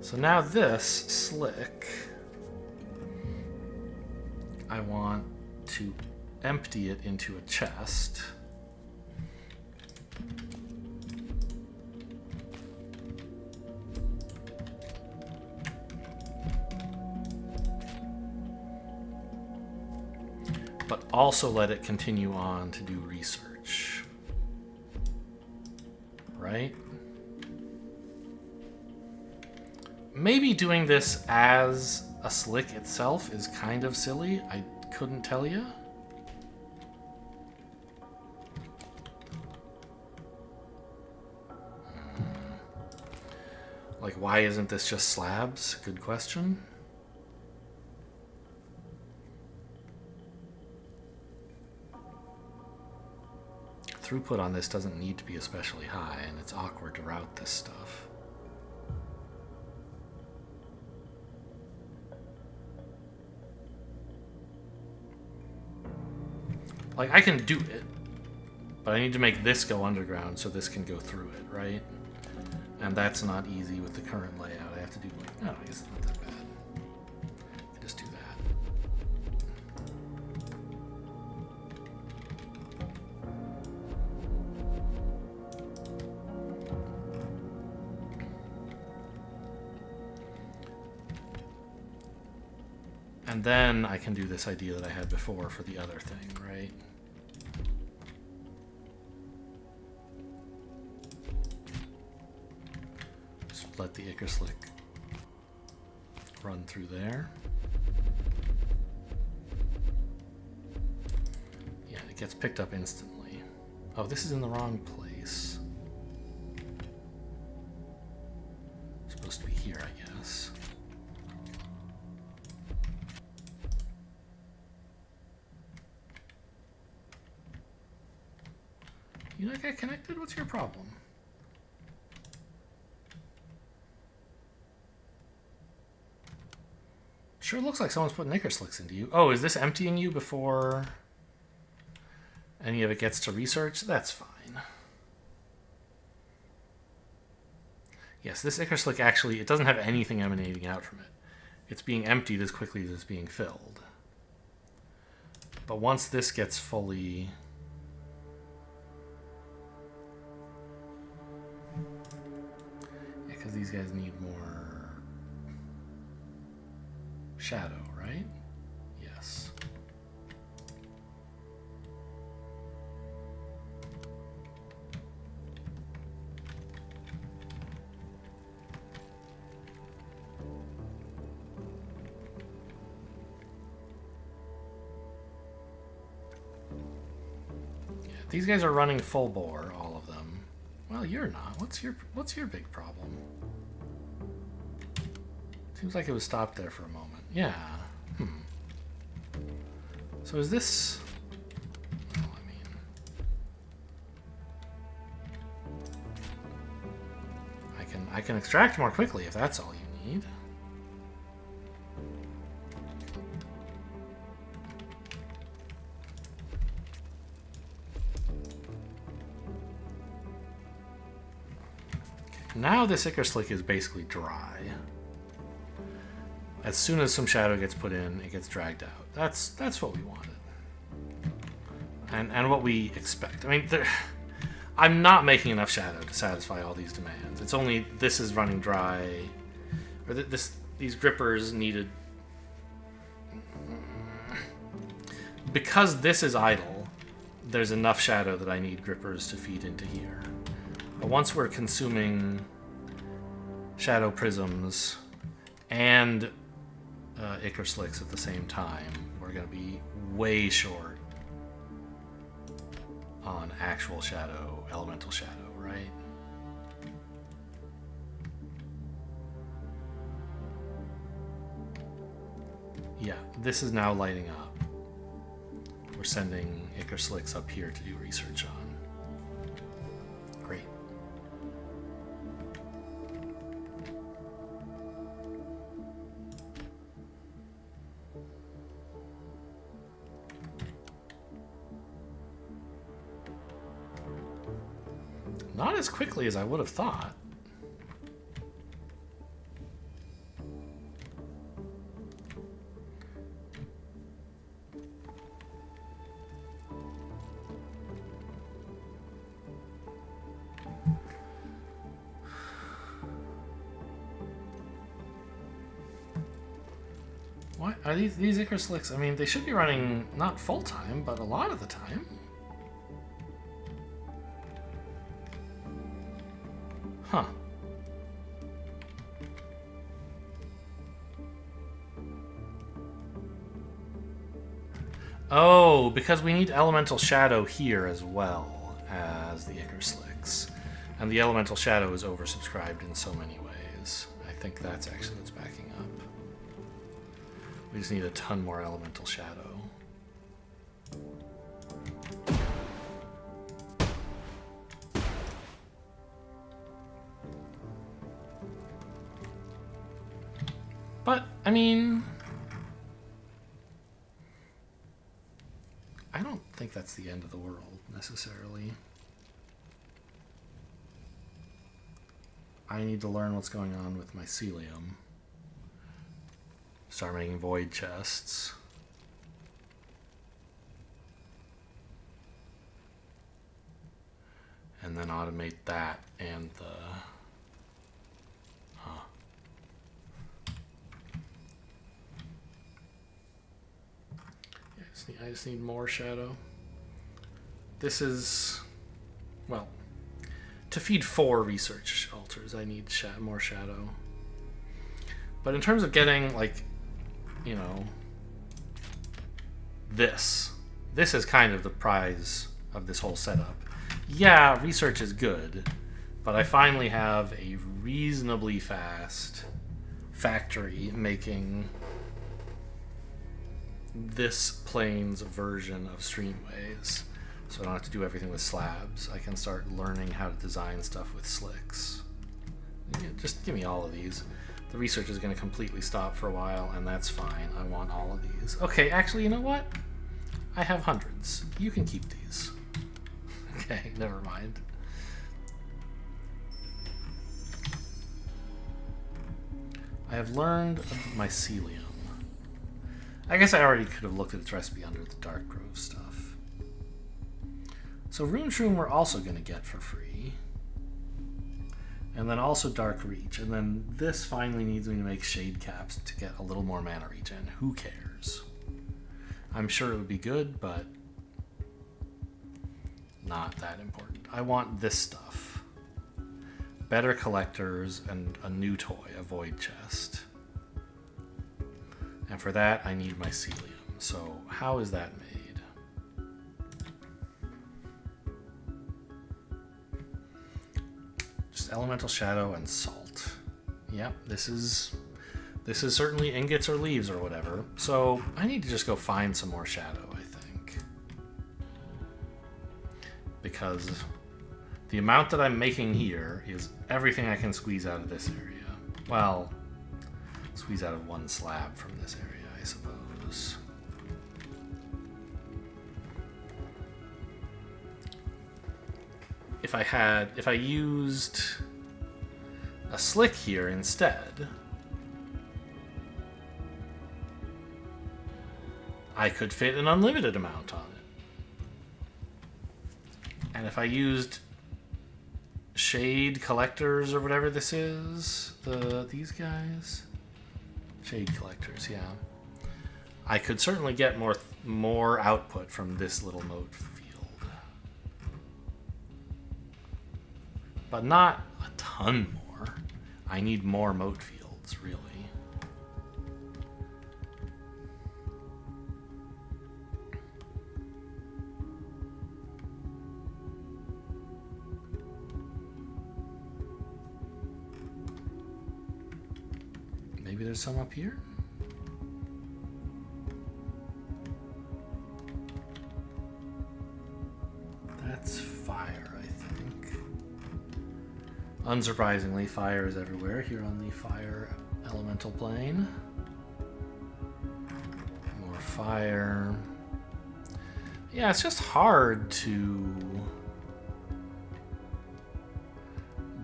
So now this slick, I want to empty it into a chest. But also let it continue on to do research. Right? Maybe doing this as a slick itself is kind of silly. I couldn't tell you. Like, why isn't this just slabs? Good question. Throughput on this doesn't need to be especially high, and it's awkward to route this stuff. Like, I can do it, but I need to make this go underground so this can go through it, right? And that's not easy with the current layout. I have to do, like, oh, I guess it's not that bad. I can just do that. And then I can do this idea that I had before for the other thing, right? Just let the ichor slick run through there. Yeah, it gets picked up instantly. Oh, this is in the wrong place. It's supposed to be here, I guess. You not get connected? What's your problem? Sure looks like someone's putting ichor slicks into you. Oh, is this emptying you before any of it gets to research? That's fine. Yes, this ichor slick actually, it doesn't have anything emanating out from it. It's being emptied as quickly as it's being filled. But once this gets fully... Yeah, because these guys need more shadow, right? Yes. These guys are running full bore, all of them. Well, you're not. What's your big problem? Seems like it was stopped there for a moment. Yeah. So is this... Well, I mean... I can extract more quickly if that's all you need. Now this ichor slick is basically dry. As soon as some shadow gets put in, it gets dragged out. That's what we wanted. And what we expect. I mean, I'm not making enough shadow to satisfy all these demands. It's only this is running dry. Or these grippers needed... Because this is idle, there's enough shadow that I need grippers to feed into here. But once we're consuming shadow prisms and ichor slicks at the same time, we're going to be way short on actual shadow, elemental shadow, right? Yeah, this is now lighting up. We're sending ichor slicks up here to do research on. Great. Not as quickly as I would have thought. What are these ichor slicks? I mean, they should be running not full time, but a lot of the time. Huh. Oh, because we need elemental shadow here as well as the ichor slicks. And the elemental shadow is oversubscribed in so many ways. I think that's actually what's backing up. We just need a ton more elemental shadow. But, I mean... I don't think that's the end of the world, necessarily. I need to learn what's going on with mycelium. Start making void chests. And then automate that and the... I just need more shadow. This is, well, to feed 4 research altars, I need more shadow. But in terms of getting, like, you know, this is kind of the prize of this whole setup. Yeah, research is good, but I finally have a reasonably fast factory making this plane's version of streamways. So I don't have to do everything with slabs. I can start learning how to design stuff with slicks. Yeah, just give me all of these. The research is going to completely stop for a while, and that's fine. I want all of these. Okay, actually, you know what? I have hundreds. You can keep these. Okay, never mind. I have learned mycelium. I guess I already could have looked at its recipe under the Dark Grove stuff. So Rune Shroom we're also going to get for free. And then also Dark Reach. And then this finally needs me to make Shade Caps to get a little more mana regen. Who cares? I'm sure it would be good, but not that important. I want this stuff. Better collectors and a new toy, a void chest. And for that, I need mycelium. So how is that made? Just elemental shadow and salt. Yep, this is certainly ingots or leaves or whatever. So I need to just go find some more shadow, I think. Because the amount that I'm making here is everything I can squeeze out of this area. Well, squeeze out of one slab from this area, I suppose. If I used a slick here instead, I could fit an unlimited amount on it. And if I used shade collectors or whatever this is, these guys, shade collectors, yeah, I could certainly get more output from this little mote field, but not a ton more. I need more mote fields, really. Maybe there's some up here? That's fire, I think. Unsurprisingly, fire is everywhere here on the fire elemental plane. More fire. Yeah, it's just hard to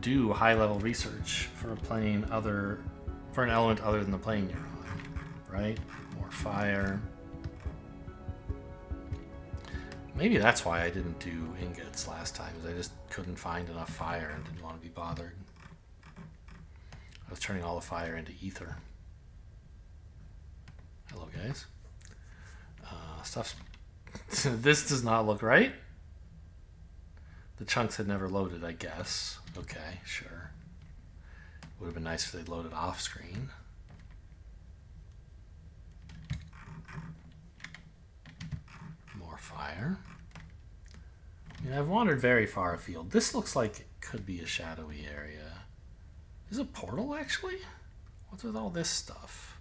do high-level research for a plane for an element other than the plane you're on, right? More fire. Maybe that's why I didn't do ingots last time, because I just couldn't find enough fire and didn't want to be bothered. I was turning all the fire into ether. Hello, guys. Stuff's... This does not look right. The chunks had never loaded, I guess. Okay, sure. Would have been nice if they'd loaded off screen. More fire. I mean, I've wandered very far afield. This looks like it could be a shadowy area. Is it a portal, actually? What's with all this stuff?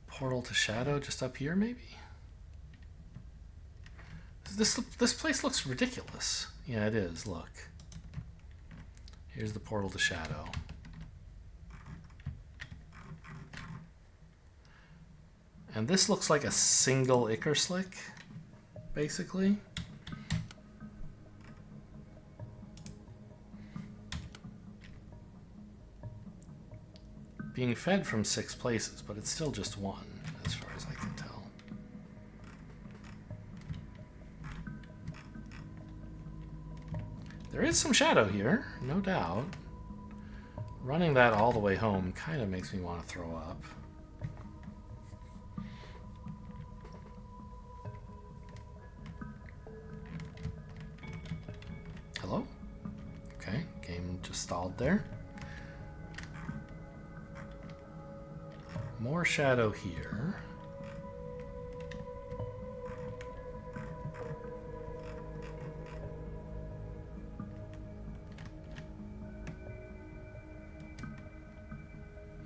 Portal to shadow just up here, maybe? This place looks ridiculous. Yeah, it is. Look. Here's the portal to shadow. And this looks like a single ichor slick, basically. Being fed from 6 places, but it's still just one, as far as I can tell. There is some shadow here, no doubt. Running that all the way home kind of makes me want to throw up. Hello? Okay, game just stalled there. More shadow here.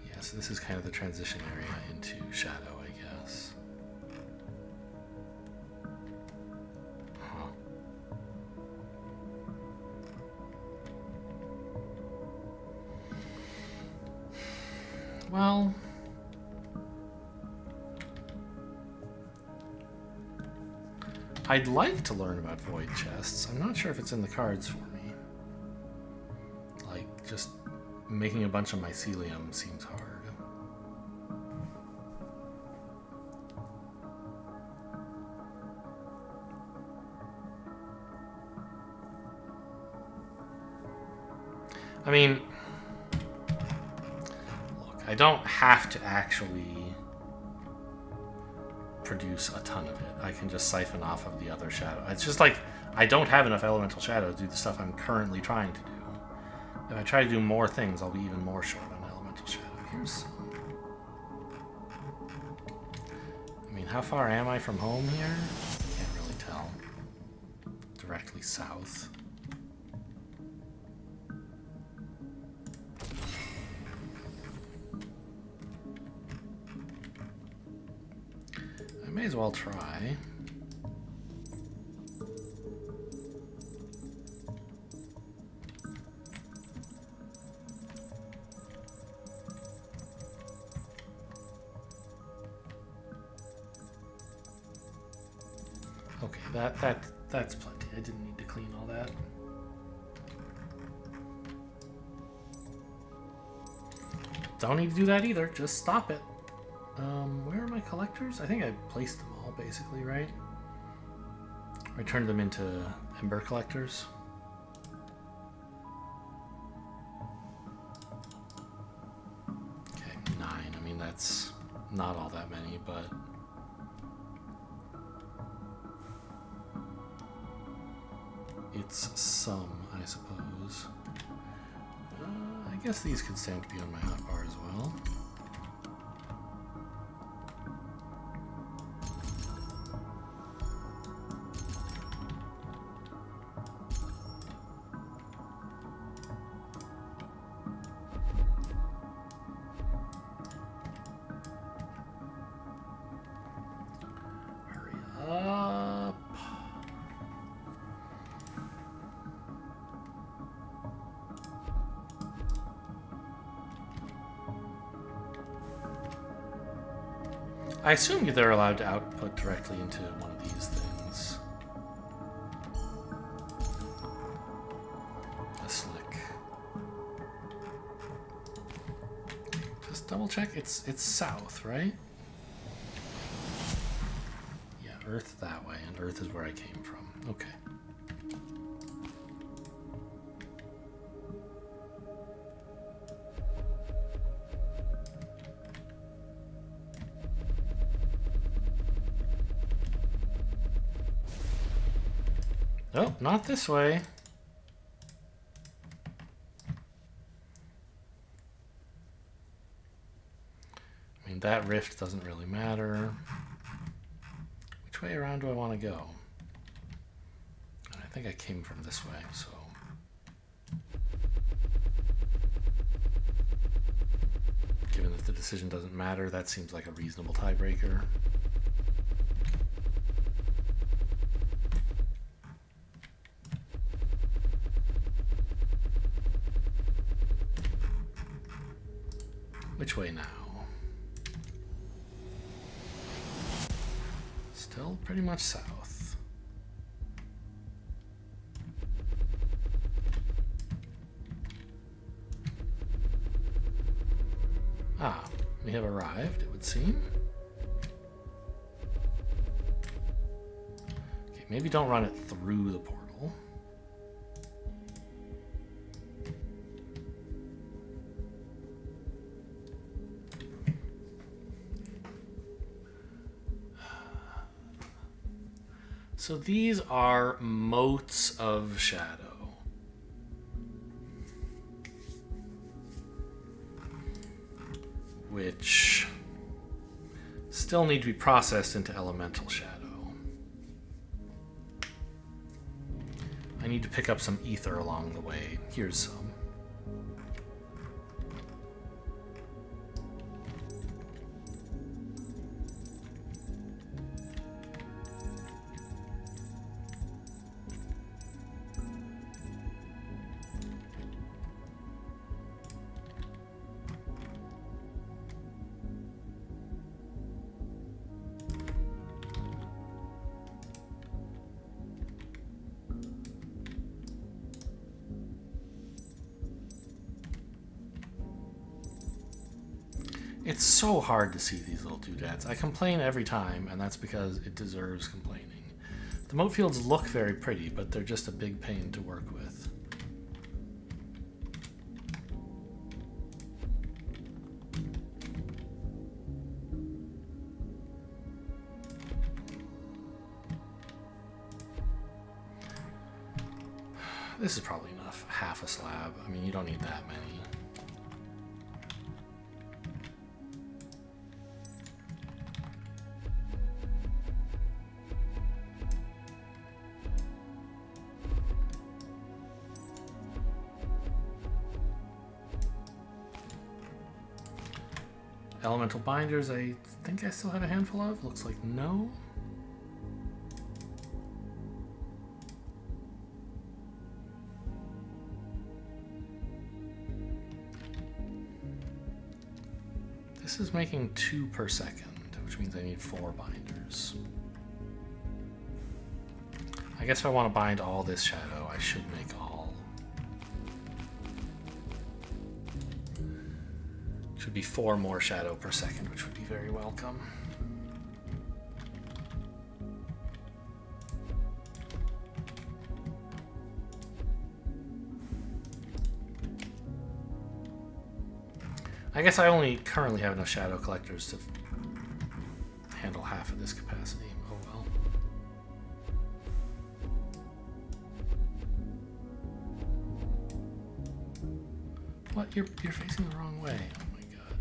Yeah, so this is kind of the transition area into shadow, I guess. Huh. Well... I'd like to learn about void chests. I'm not sure if it's in the cards for me. Like, just making a bunch of mycelium seems hard. I mean, look, I don't have to actually produce a ton of it. I can just siphon off of the other shadow. It's just like, I don't have enough elemental shadow to do the stuff I'm currently trying to do. If I try to do more things, I'll be even more short on elemental shadow. Here's some. I mean, how far am I from home here? Can't really tell. Directly south. I may as well try. Okay, that's plenty. I didn't need to clean all that. Don't need to do that either. Just stop it. Where are my collectors? I think I placed them all, basically, right? I turned them into ember collectors. Okay, 9. I mean, that's not all that many, but... it's some, I suppose. I guess these could stand to be on my hotbar as well. I assume they're allowed to output directly into one of these things. A slick. Just double check. It's south, right? Yeah, earth that way, and earth is where I came from. Okay. Oh, not this way. I mean, that rift doesn't really matter. Which way around do I want to go? I think I came from this way, so... given that the decision doesn't matter, that seems like a reasonable tiebreaker. Which way now? Still pretty much south. Ah, we have arrived, it would seem. Okay, maybe don't run it through the portal. So these are motes of shadow. Which still need to be processed into elemental shadow. I need to pick up some ether along the way. Here's some. It's so hard to see these little doodads. I complain every time, and that's because it deserves complaining. The mote fields look very pretty, but they're just a big pain to work with. This is probably enough. Half a slab. I mean, you don't need that many. Elemental binders, I think I still have a handful of. Looks like no. This is making 2 per second, which means I need 4 binders. I guess if I want to bind all this shadow, I should make all. Should be 4 more shadow per second, which would be very welcome. I guess I only currently have enough shadow collectors to handle half of this capacity. Oh well. What? You're facing the wrong way. Oh my god.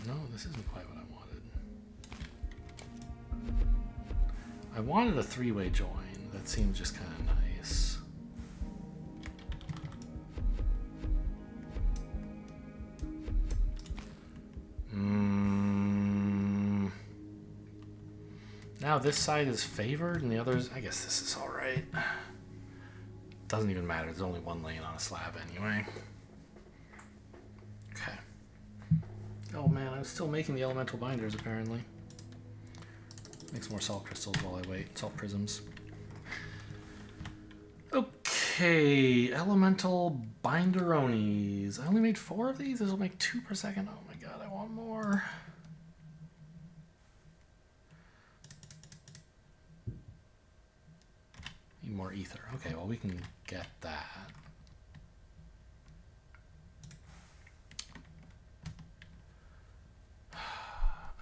No, this isn't quite what I wanted. I wanted a 3-way join. That seems just kind of nice. Now this side is favored and the others, I guess this is alright. Doesn't even matter, there's only 1 lane on a slab anyway. Okay. Oh man, I'm still making the elemental binders apparently. Make some more salt crystals while I wait. Salt prisms. Okay, elemental binderonis. I only made 4 of these. This will make 2 per second. Oh my god, I want more. Need more ether. Okay, well we can get that.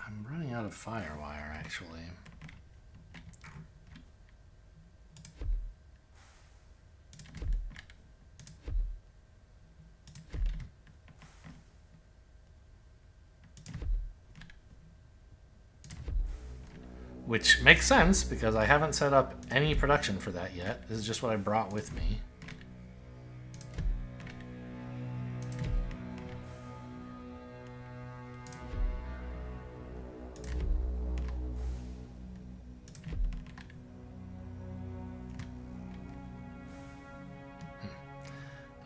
I'm running out of firewire actually. Which makes sense because I haven't set up any production for that yet. This is just what I brought with me.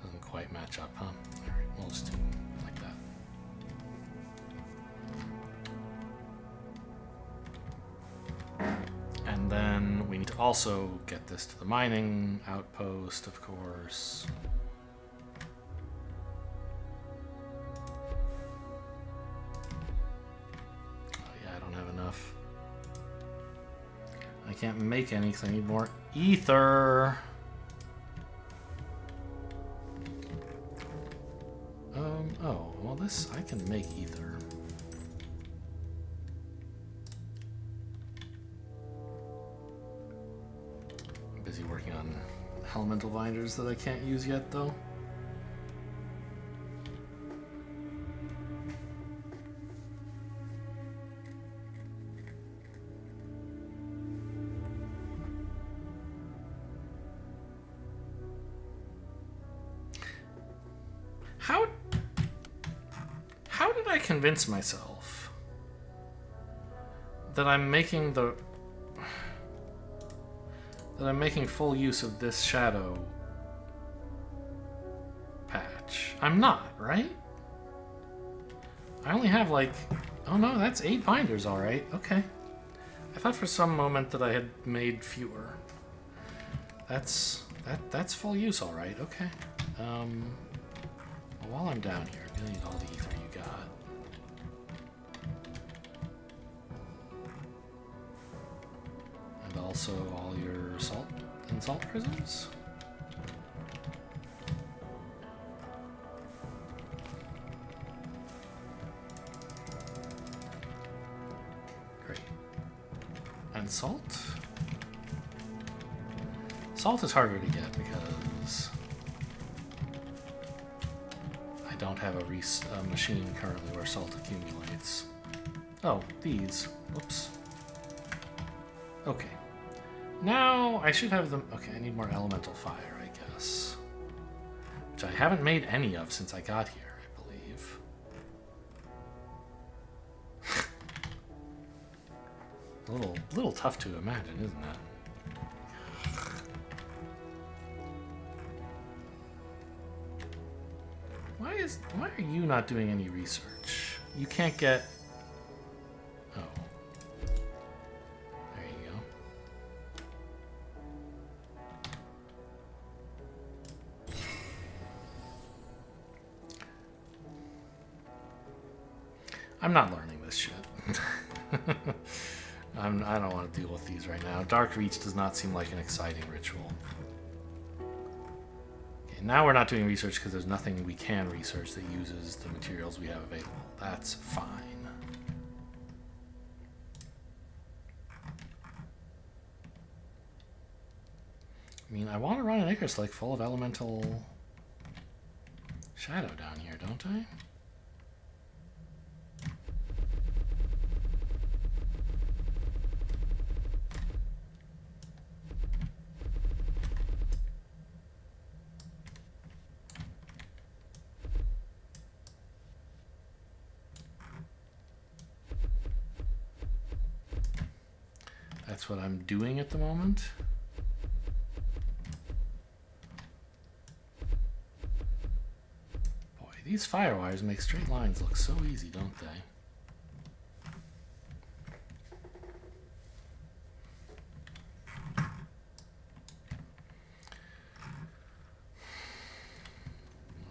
Doesn't quite match up, huh? All right, we'll just do it like that. And then we need to also get this to the mining outpost, of course. Oh yeah, I don't have enough. I can't make any because I need more ether. Oh, well this, I can make ether. I'm busy working on elemental binders that I can't use yet, though. How did I convince myself that I'm making full use of this shadow patch? I'm not, right? I only have like, oh no, that's 8 binders, all right. Okay. I thought for some moment that I had made fewer. That's full use, all right. Okay. Well, while I'm down here, I'm gonna need all the ether you got. And also all your salt and salt prisms. Great. And salt? Salt is harder to get because I don't have a machine currently where salt accumulates. Oh, these. Whoops. Okay. Now I should have them. Okay, I need more elemental fire, I guess. Which I haven't made any of since I got here, I believe. A little tough to imagine, isn't it? Why are you not doing any research? You can't get... Oh. There you go. I'm not learning this shit. I don't want to deal with these right now. Dark Reach does not seem like an exciting ritual. Now we're not doing research because there's nothing we can research that uses the materials we have available. That's fine. I mean, I want to run an ichor slick full of elemental shadow down here, don't I? That's what I'm doing at the moment. Boy, these firewires make straight lines look so easy, don't they?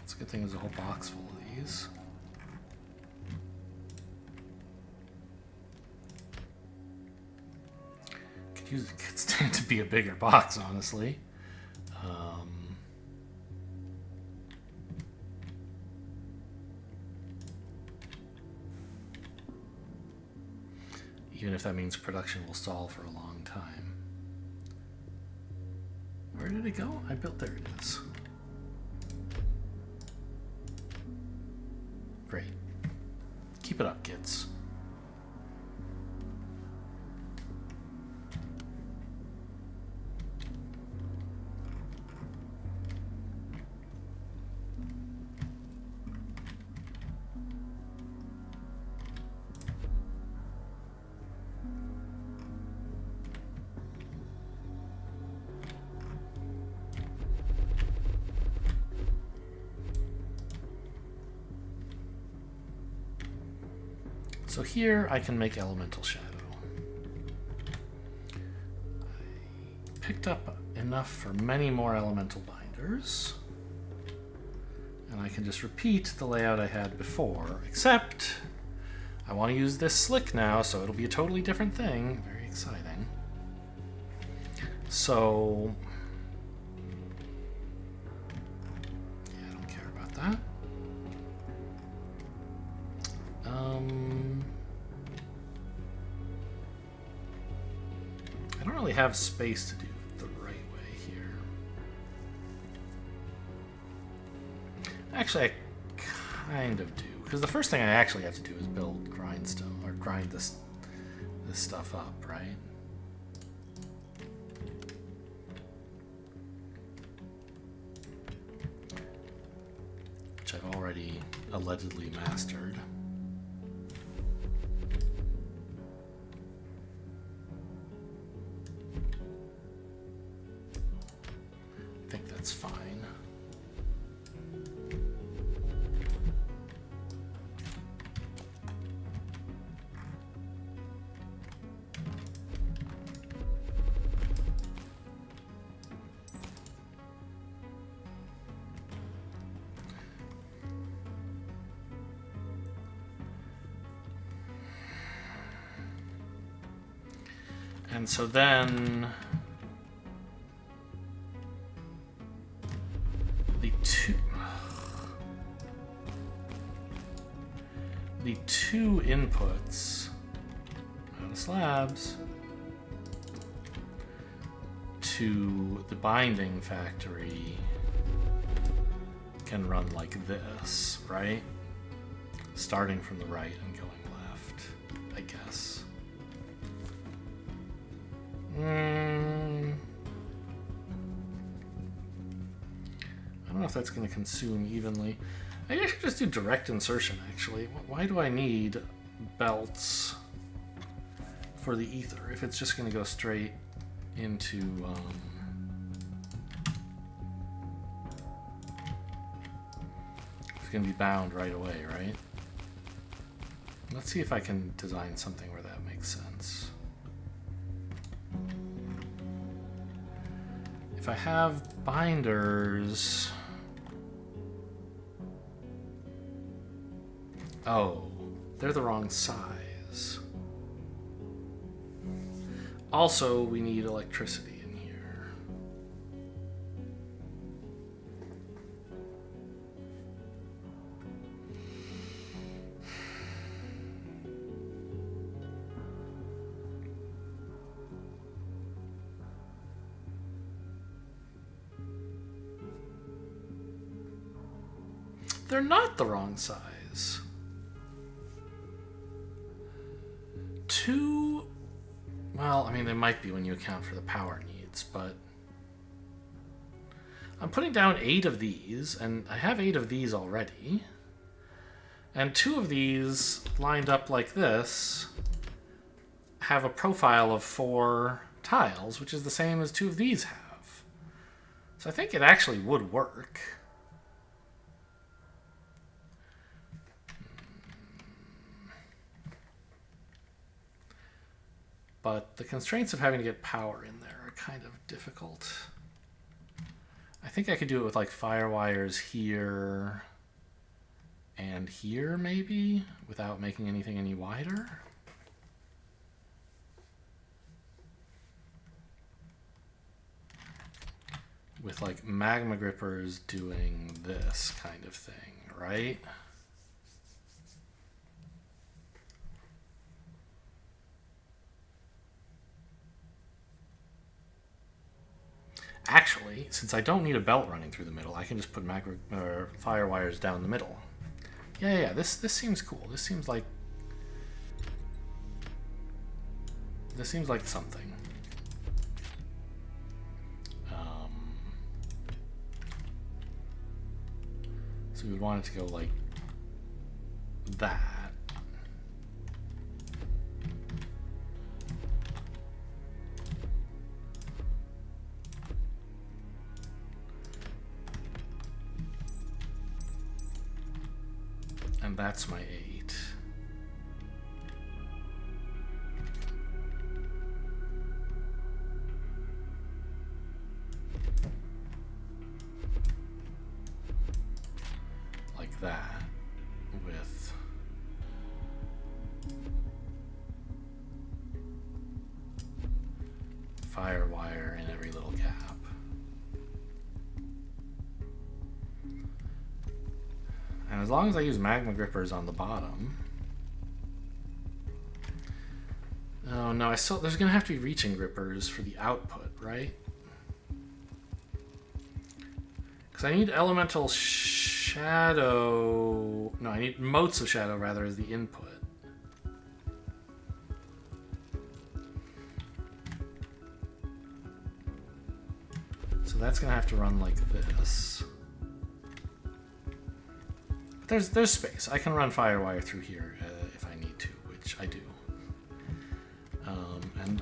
It's a good thing there's a whole box full of these. Could stand to be a bigger box, honestly. Even if that means production will stall for a long time. Where did it go? I built, there it is. Great. Keep it up, kids. So here I can make elemental shadow. I picked up enough for many more elemental binders. And I can just repeat the layout I had before, except I want to use this slick now, so it'll be a totally different thing. Very exciting. So yeah, I don't care about that. I don't really have space to do it the right way here. Actually, I kind of do, because the first thing I actually have to do is build grindstone, or grind this stuff up, right? Which I've already allegedly mastered. I think that's fine. And so then the two inputs out of slabs to the binding factory can run like this, right? Starting from the right and going left, I guess. I don't know if that's going to consume evenly. Maybe I should just do direct insertion, actually. Why do I need belts for the ether if it's just going to go straight into... it's going to be bound right away, right? Let's see if I can design something where that makes sense. If I have binders... Oh, they're the wrong size. Also, we need electricity in here. They're not the wrong size. Two, well, I mean, they might be when you account for the power needs, but I'm putting down 8 of these, and I have 8 of these already. And 2 of these lined up like this have a profile of 4 tiles, which is the same as 2 of these have. So I think it actually would work. But the constraints of having to get power in there are kind of difficult. I think I could do it with like fire wires here and here maybe, without making anything any wider. With like magma grippers doing this kind of thing, right? Actually, since I don't need a belt running through the middle, I can just put fire wires down the middle. Yeah, this seems cool. This seems like something. So we would want it to go like that. And that's my 8. Like that, with fire wire in every little gap. And as long as I use magma grippers on the bottom, Oh no, there's gonna have to be reaching grippers for the output, right? Because I need elemental shadow... No, I need motes of shadow, rather, as the input. So that's going to have to run like this. But there's space. I can run Firewire through here if I need to, which I do.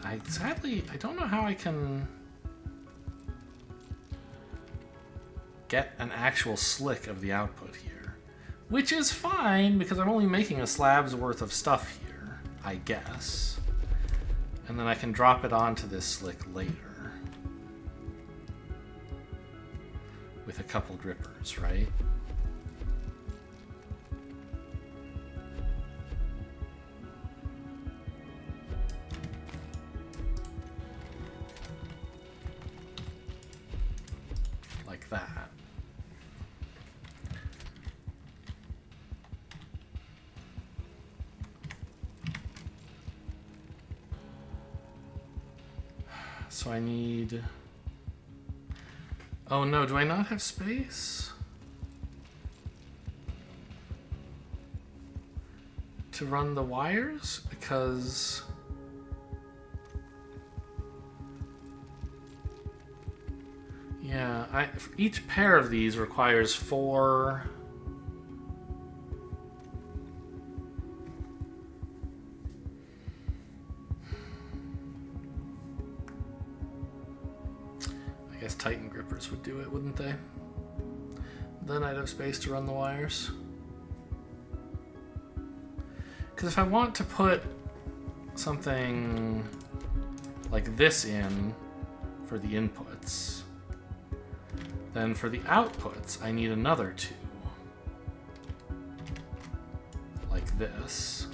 And sadly, I don't know how I can get an actual slick of the output here. Which is fine, because I'm only making a slab's worth of stuff here, I guess. And then I can drop it onto this slick later. With a couple grippers, right? Like that. So I need... Oh no, do I not have space? To run the wires? Because... Yeah, each pair of these requires 4... I guess Titan grippers would do it, wouldn't they? Then I'd have space to run the wires. Because if I want to put something like this in for the inputs, then for the outputs, I need another 2. Like this.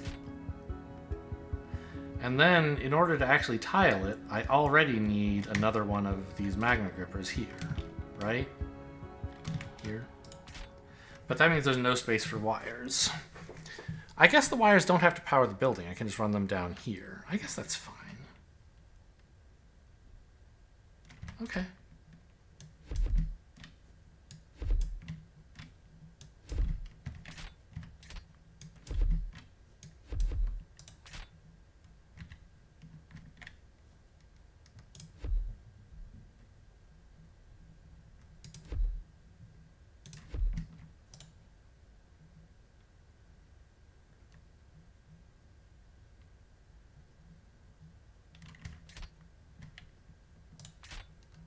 And then, in order to actually tile it, I already need another one of these magnet grippers here, right? Here. But that means there's no space for wires. I guess the wires don't have to power the building. I can just run them down here. I guess that's fine. Okay.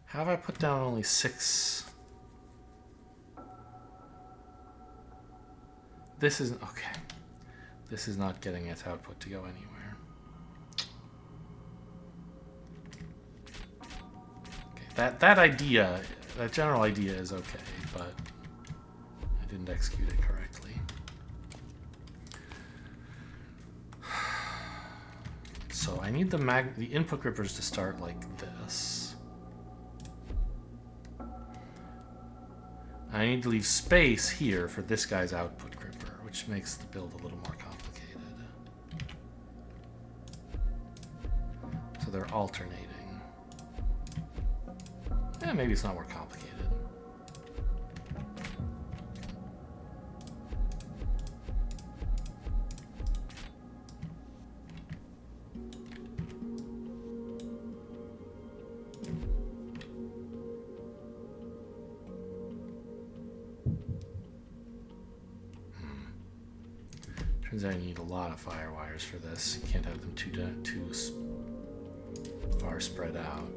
How have I put down only 6? This is... Okay. This is not getting its output to go anywhere. Okay, that idea, that general idea is okay, but I didn't execute it correctly. So I need the input grippers to start like this. I need to leave space here for this guy's output gripper, which makes the build a little more complicated. So they're alternating. Eh, maybe it's not more complicated. Turns out you need a lot of fire wires for this. You can't have them too far spread out.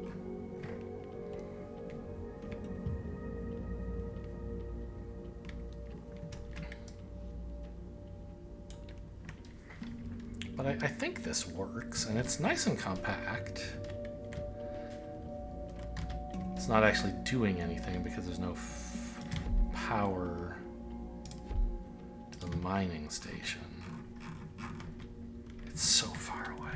But I think this works, and it's nice and compact. It's not actually doing anything because there's no power to the mining station. It's so far away.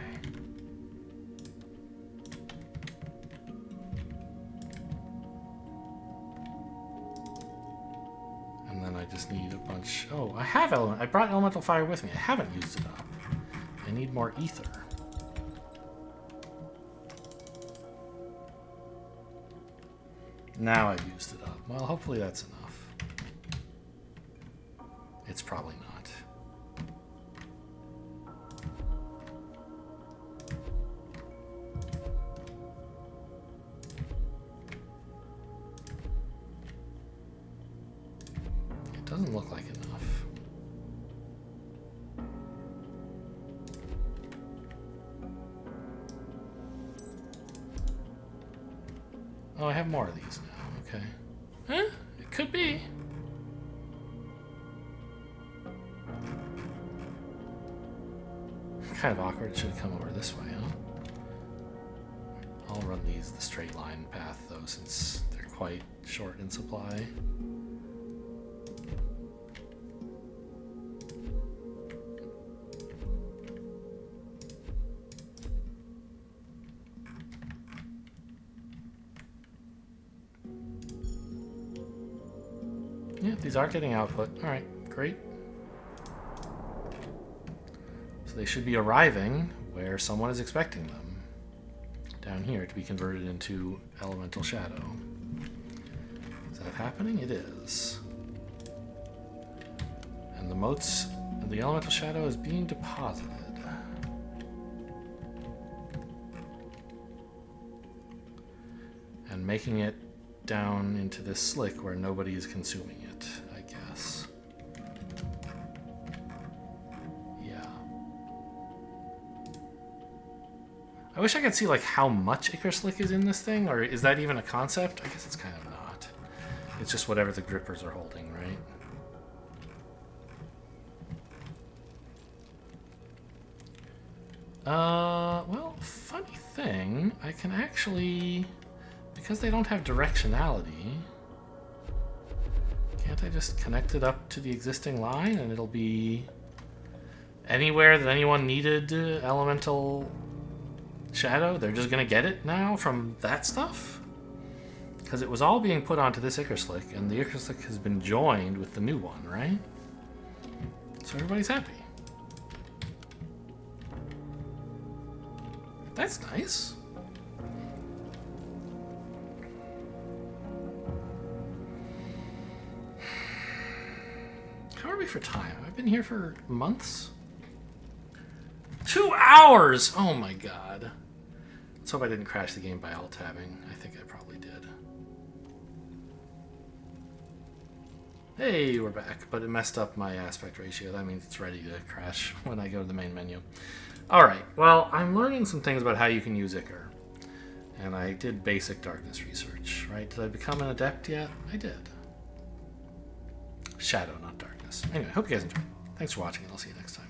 And then I just need a bunch... Oh, I have I brought elemental fire with me. I haven't used it up. I need more ether. Now I've used it up. Well, hopefully that's enough. It's probably not. It doesn't look like enough. Oh, I have more of these now. Okay. It could be. Kind of awkward. It should have come over this way, huh? I'll run these the straight line path, though, since they're quite short in supply. Yeah, these are getting output. Alright, great. So they should be arriving where someone is expecting them. Down here to be converted into elemental shadow. Is that happening? It is. And the elemental shadow is being deposited. And making it down into this slick where nobody is consuming it, I guess. Yeah. I wish I could see like how much ichor slick is in this thing, or is that even a concept? I guess it's kind of not. It's just whatever the grippers are holding, right? Well, funny thing, I can actually... Because they don't have directionality, can't I just connect it up to the existing line and it'll be anywhere that anyone needed elemental shadow? They're just going to get it now from that stuff? Because it was all being put onto this ichor slick, and the ichor slick has been joined with the new one, right? So everybody's happy. That's nice. How are we for time? I've been here for months? 2 hours! Oh my god. Let's hope I didn't crash the game by alt-tabbing. I think I probably did. Hey, we're back, but it messed up my aspect ratio. That means it's ready to crash when I go to the main menu. Alright, well, I'm learning some things about how you can use ichor. And I did basic darkness research, right? Did I become an adept yet? I did. Shadow, not darkness. Anyway, hope you guys enjoyed. Thanks for watching, and I'll see you next time.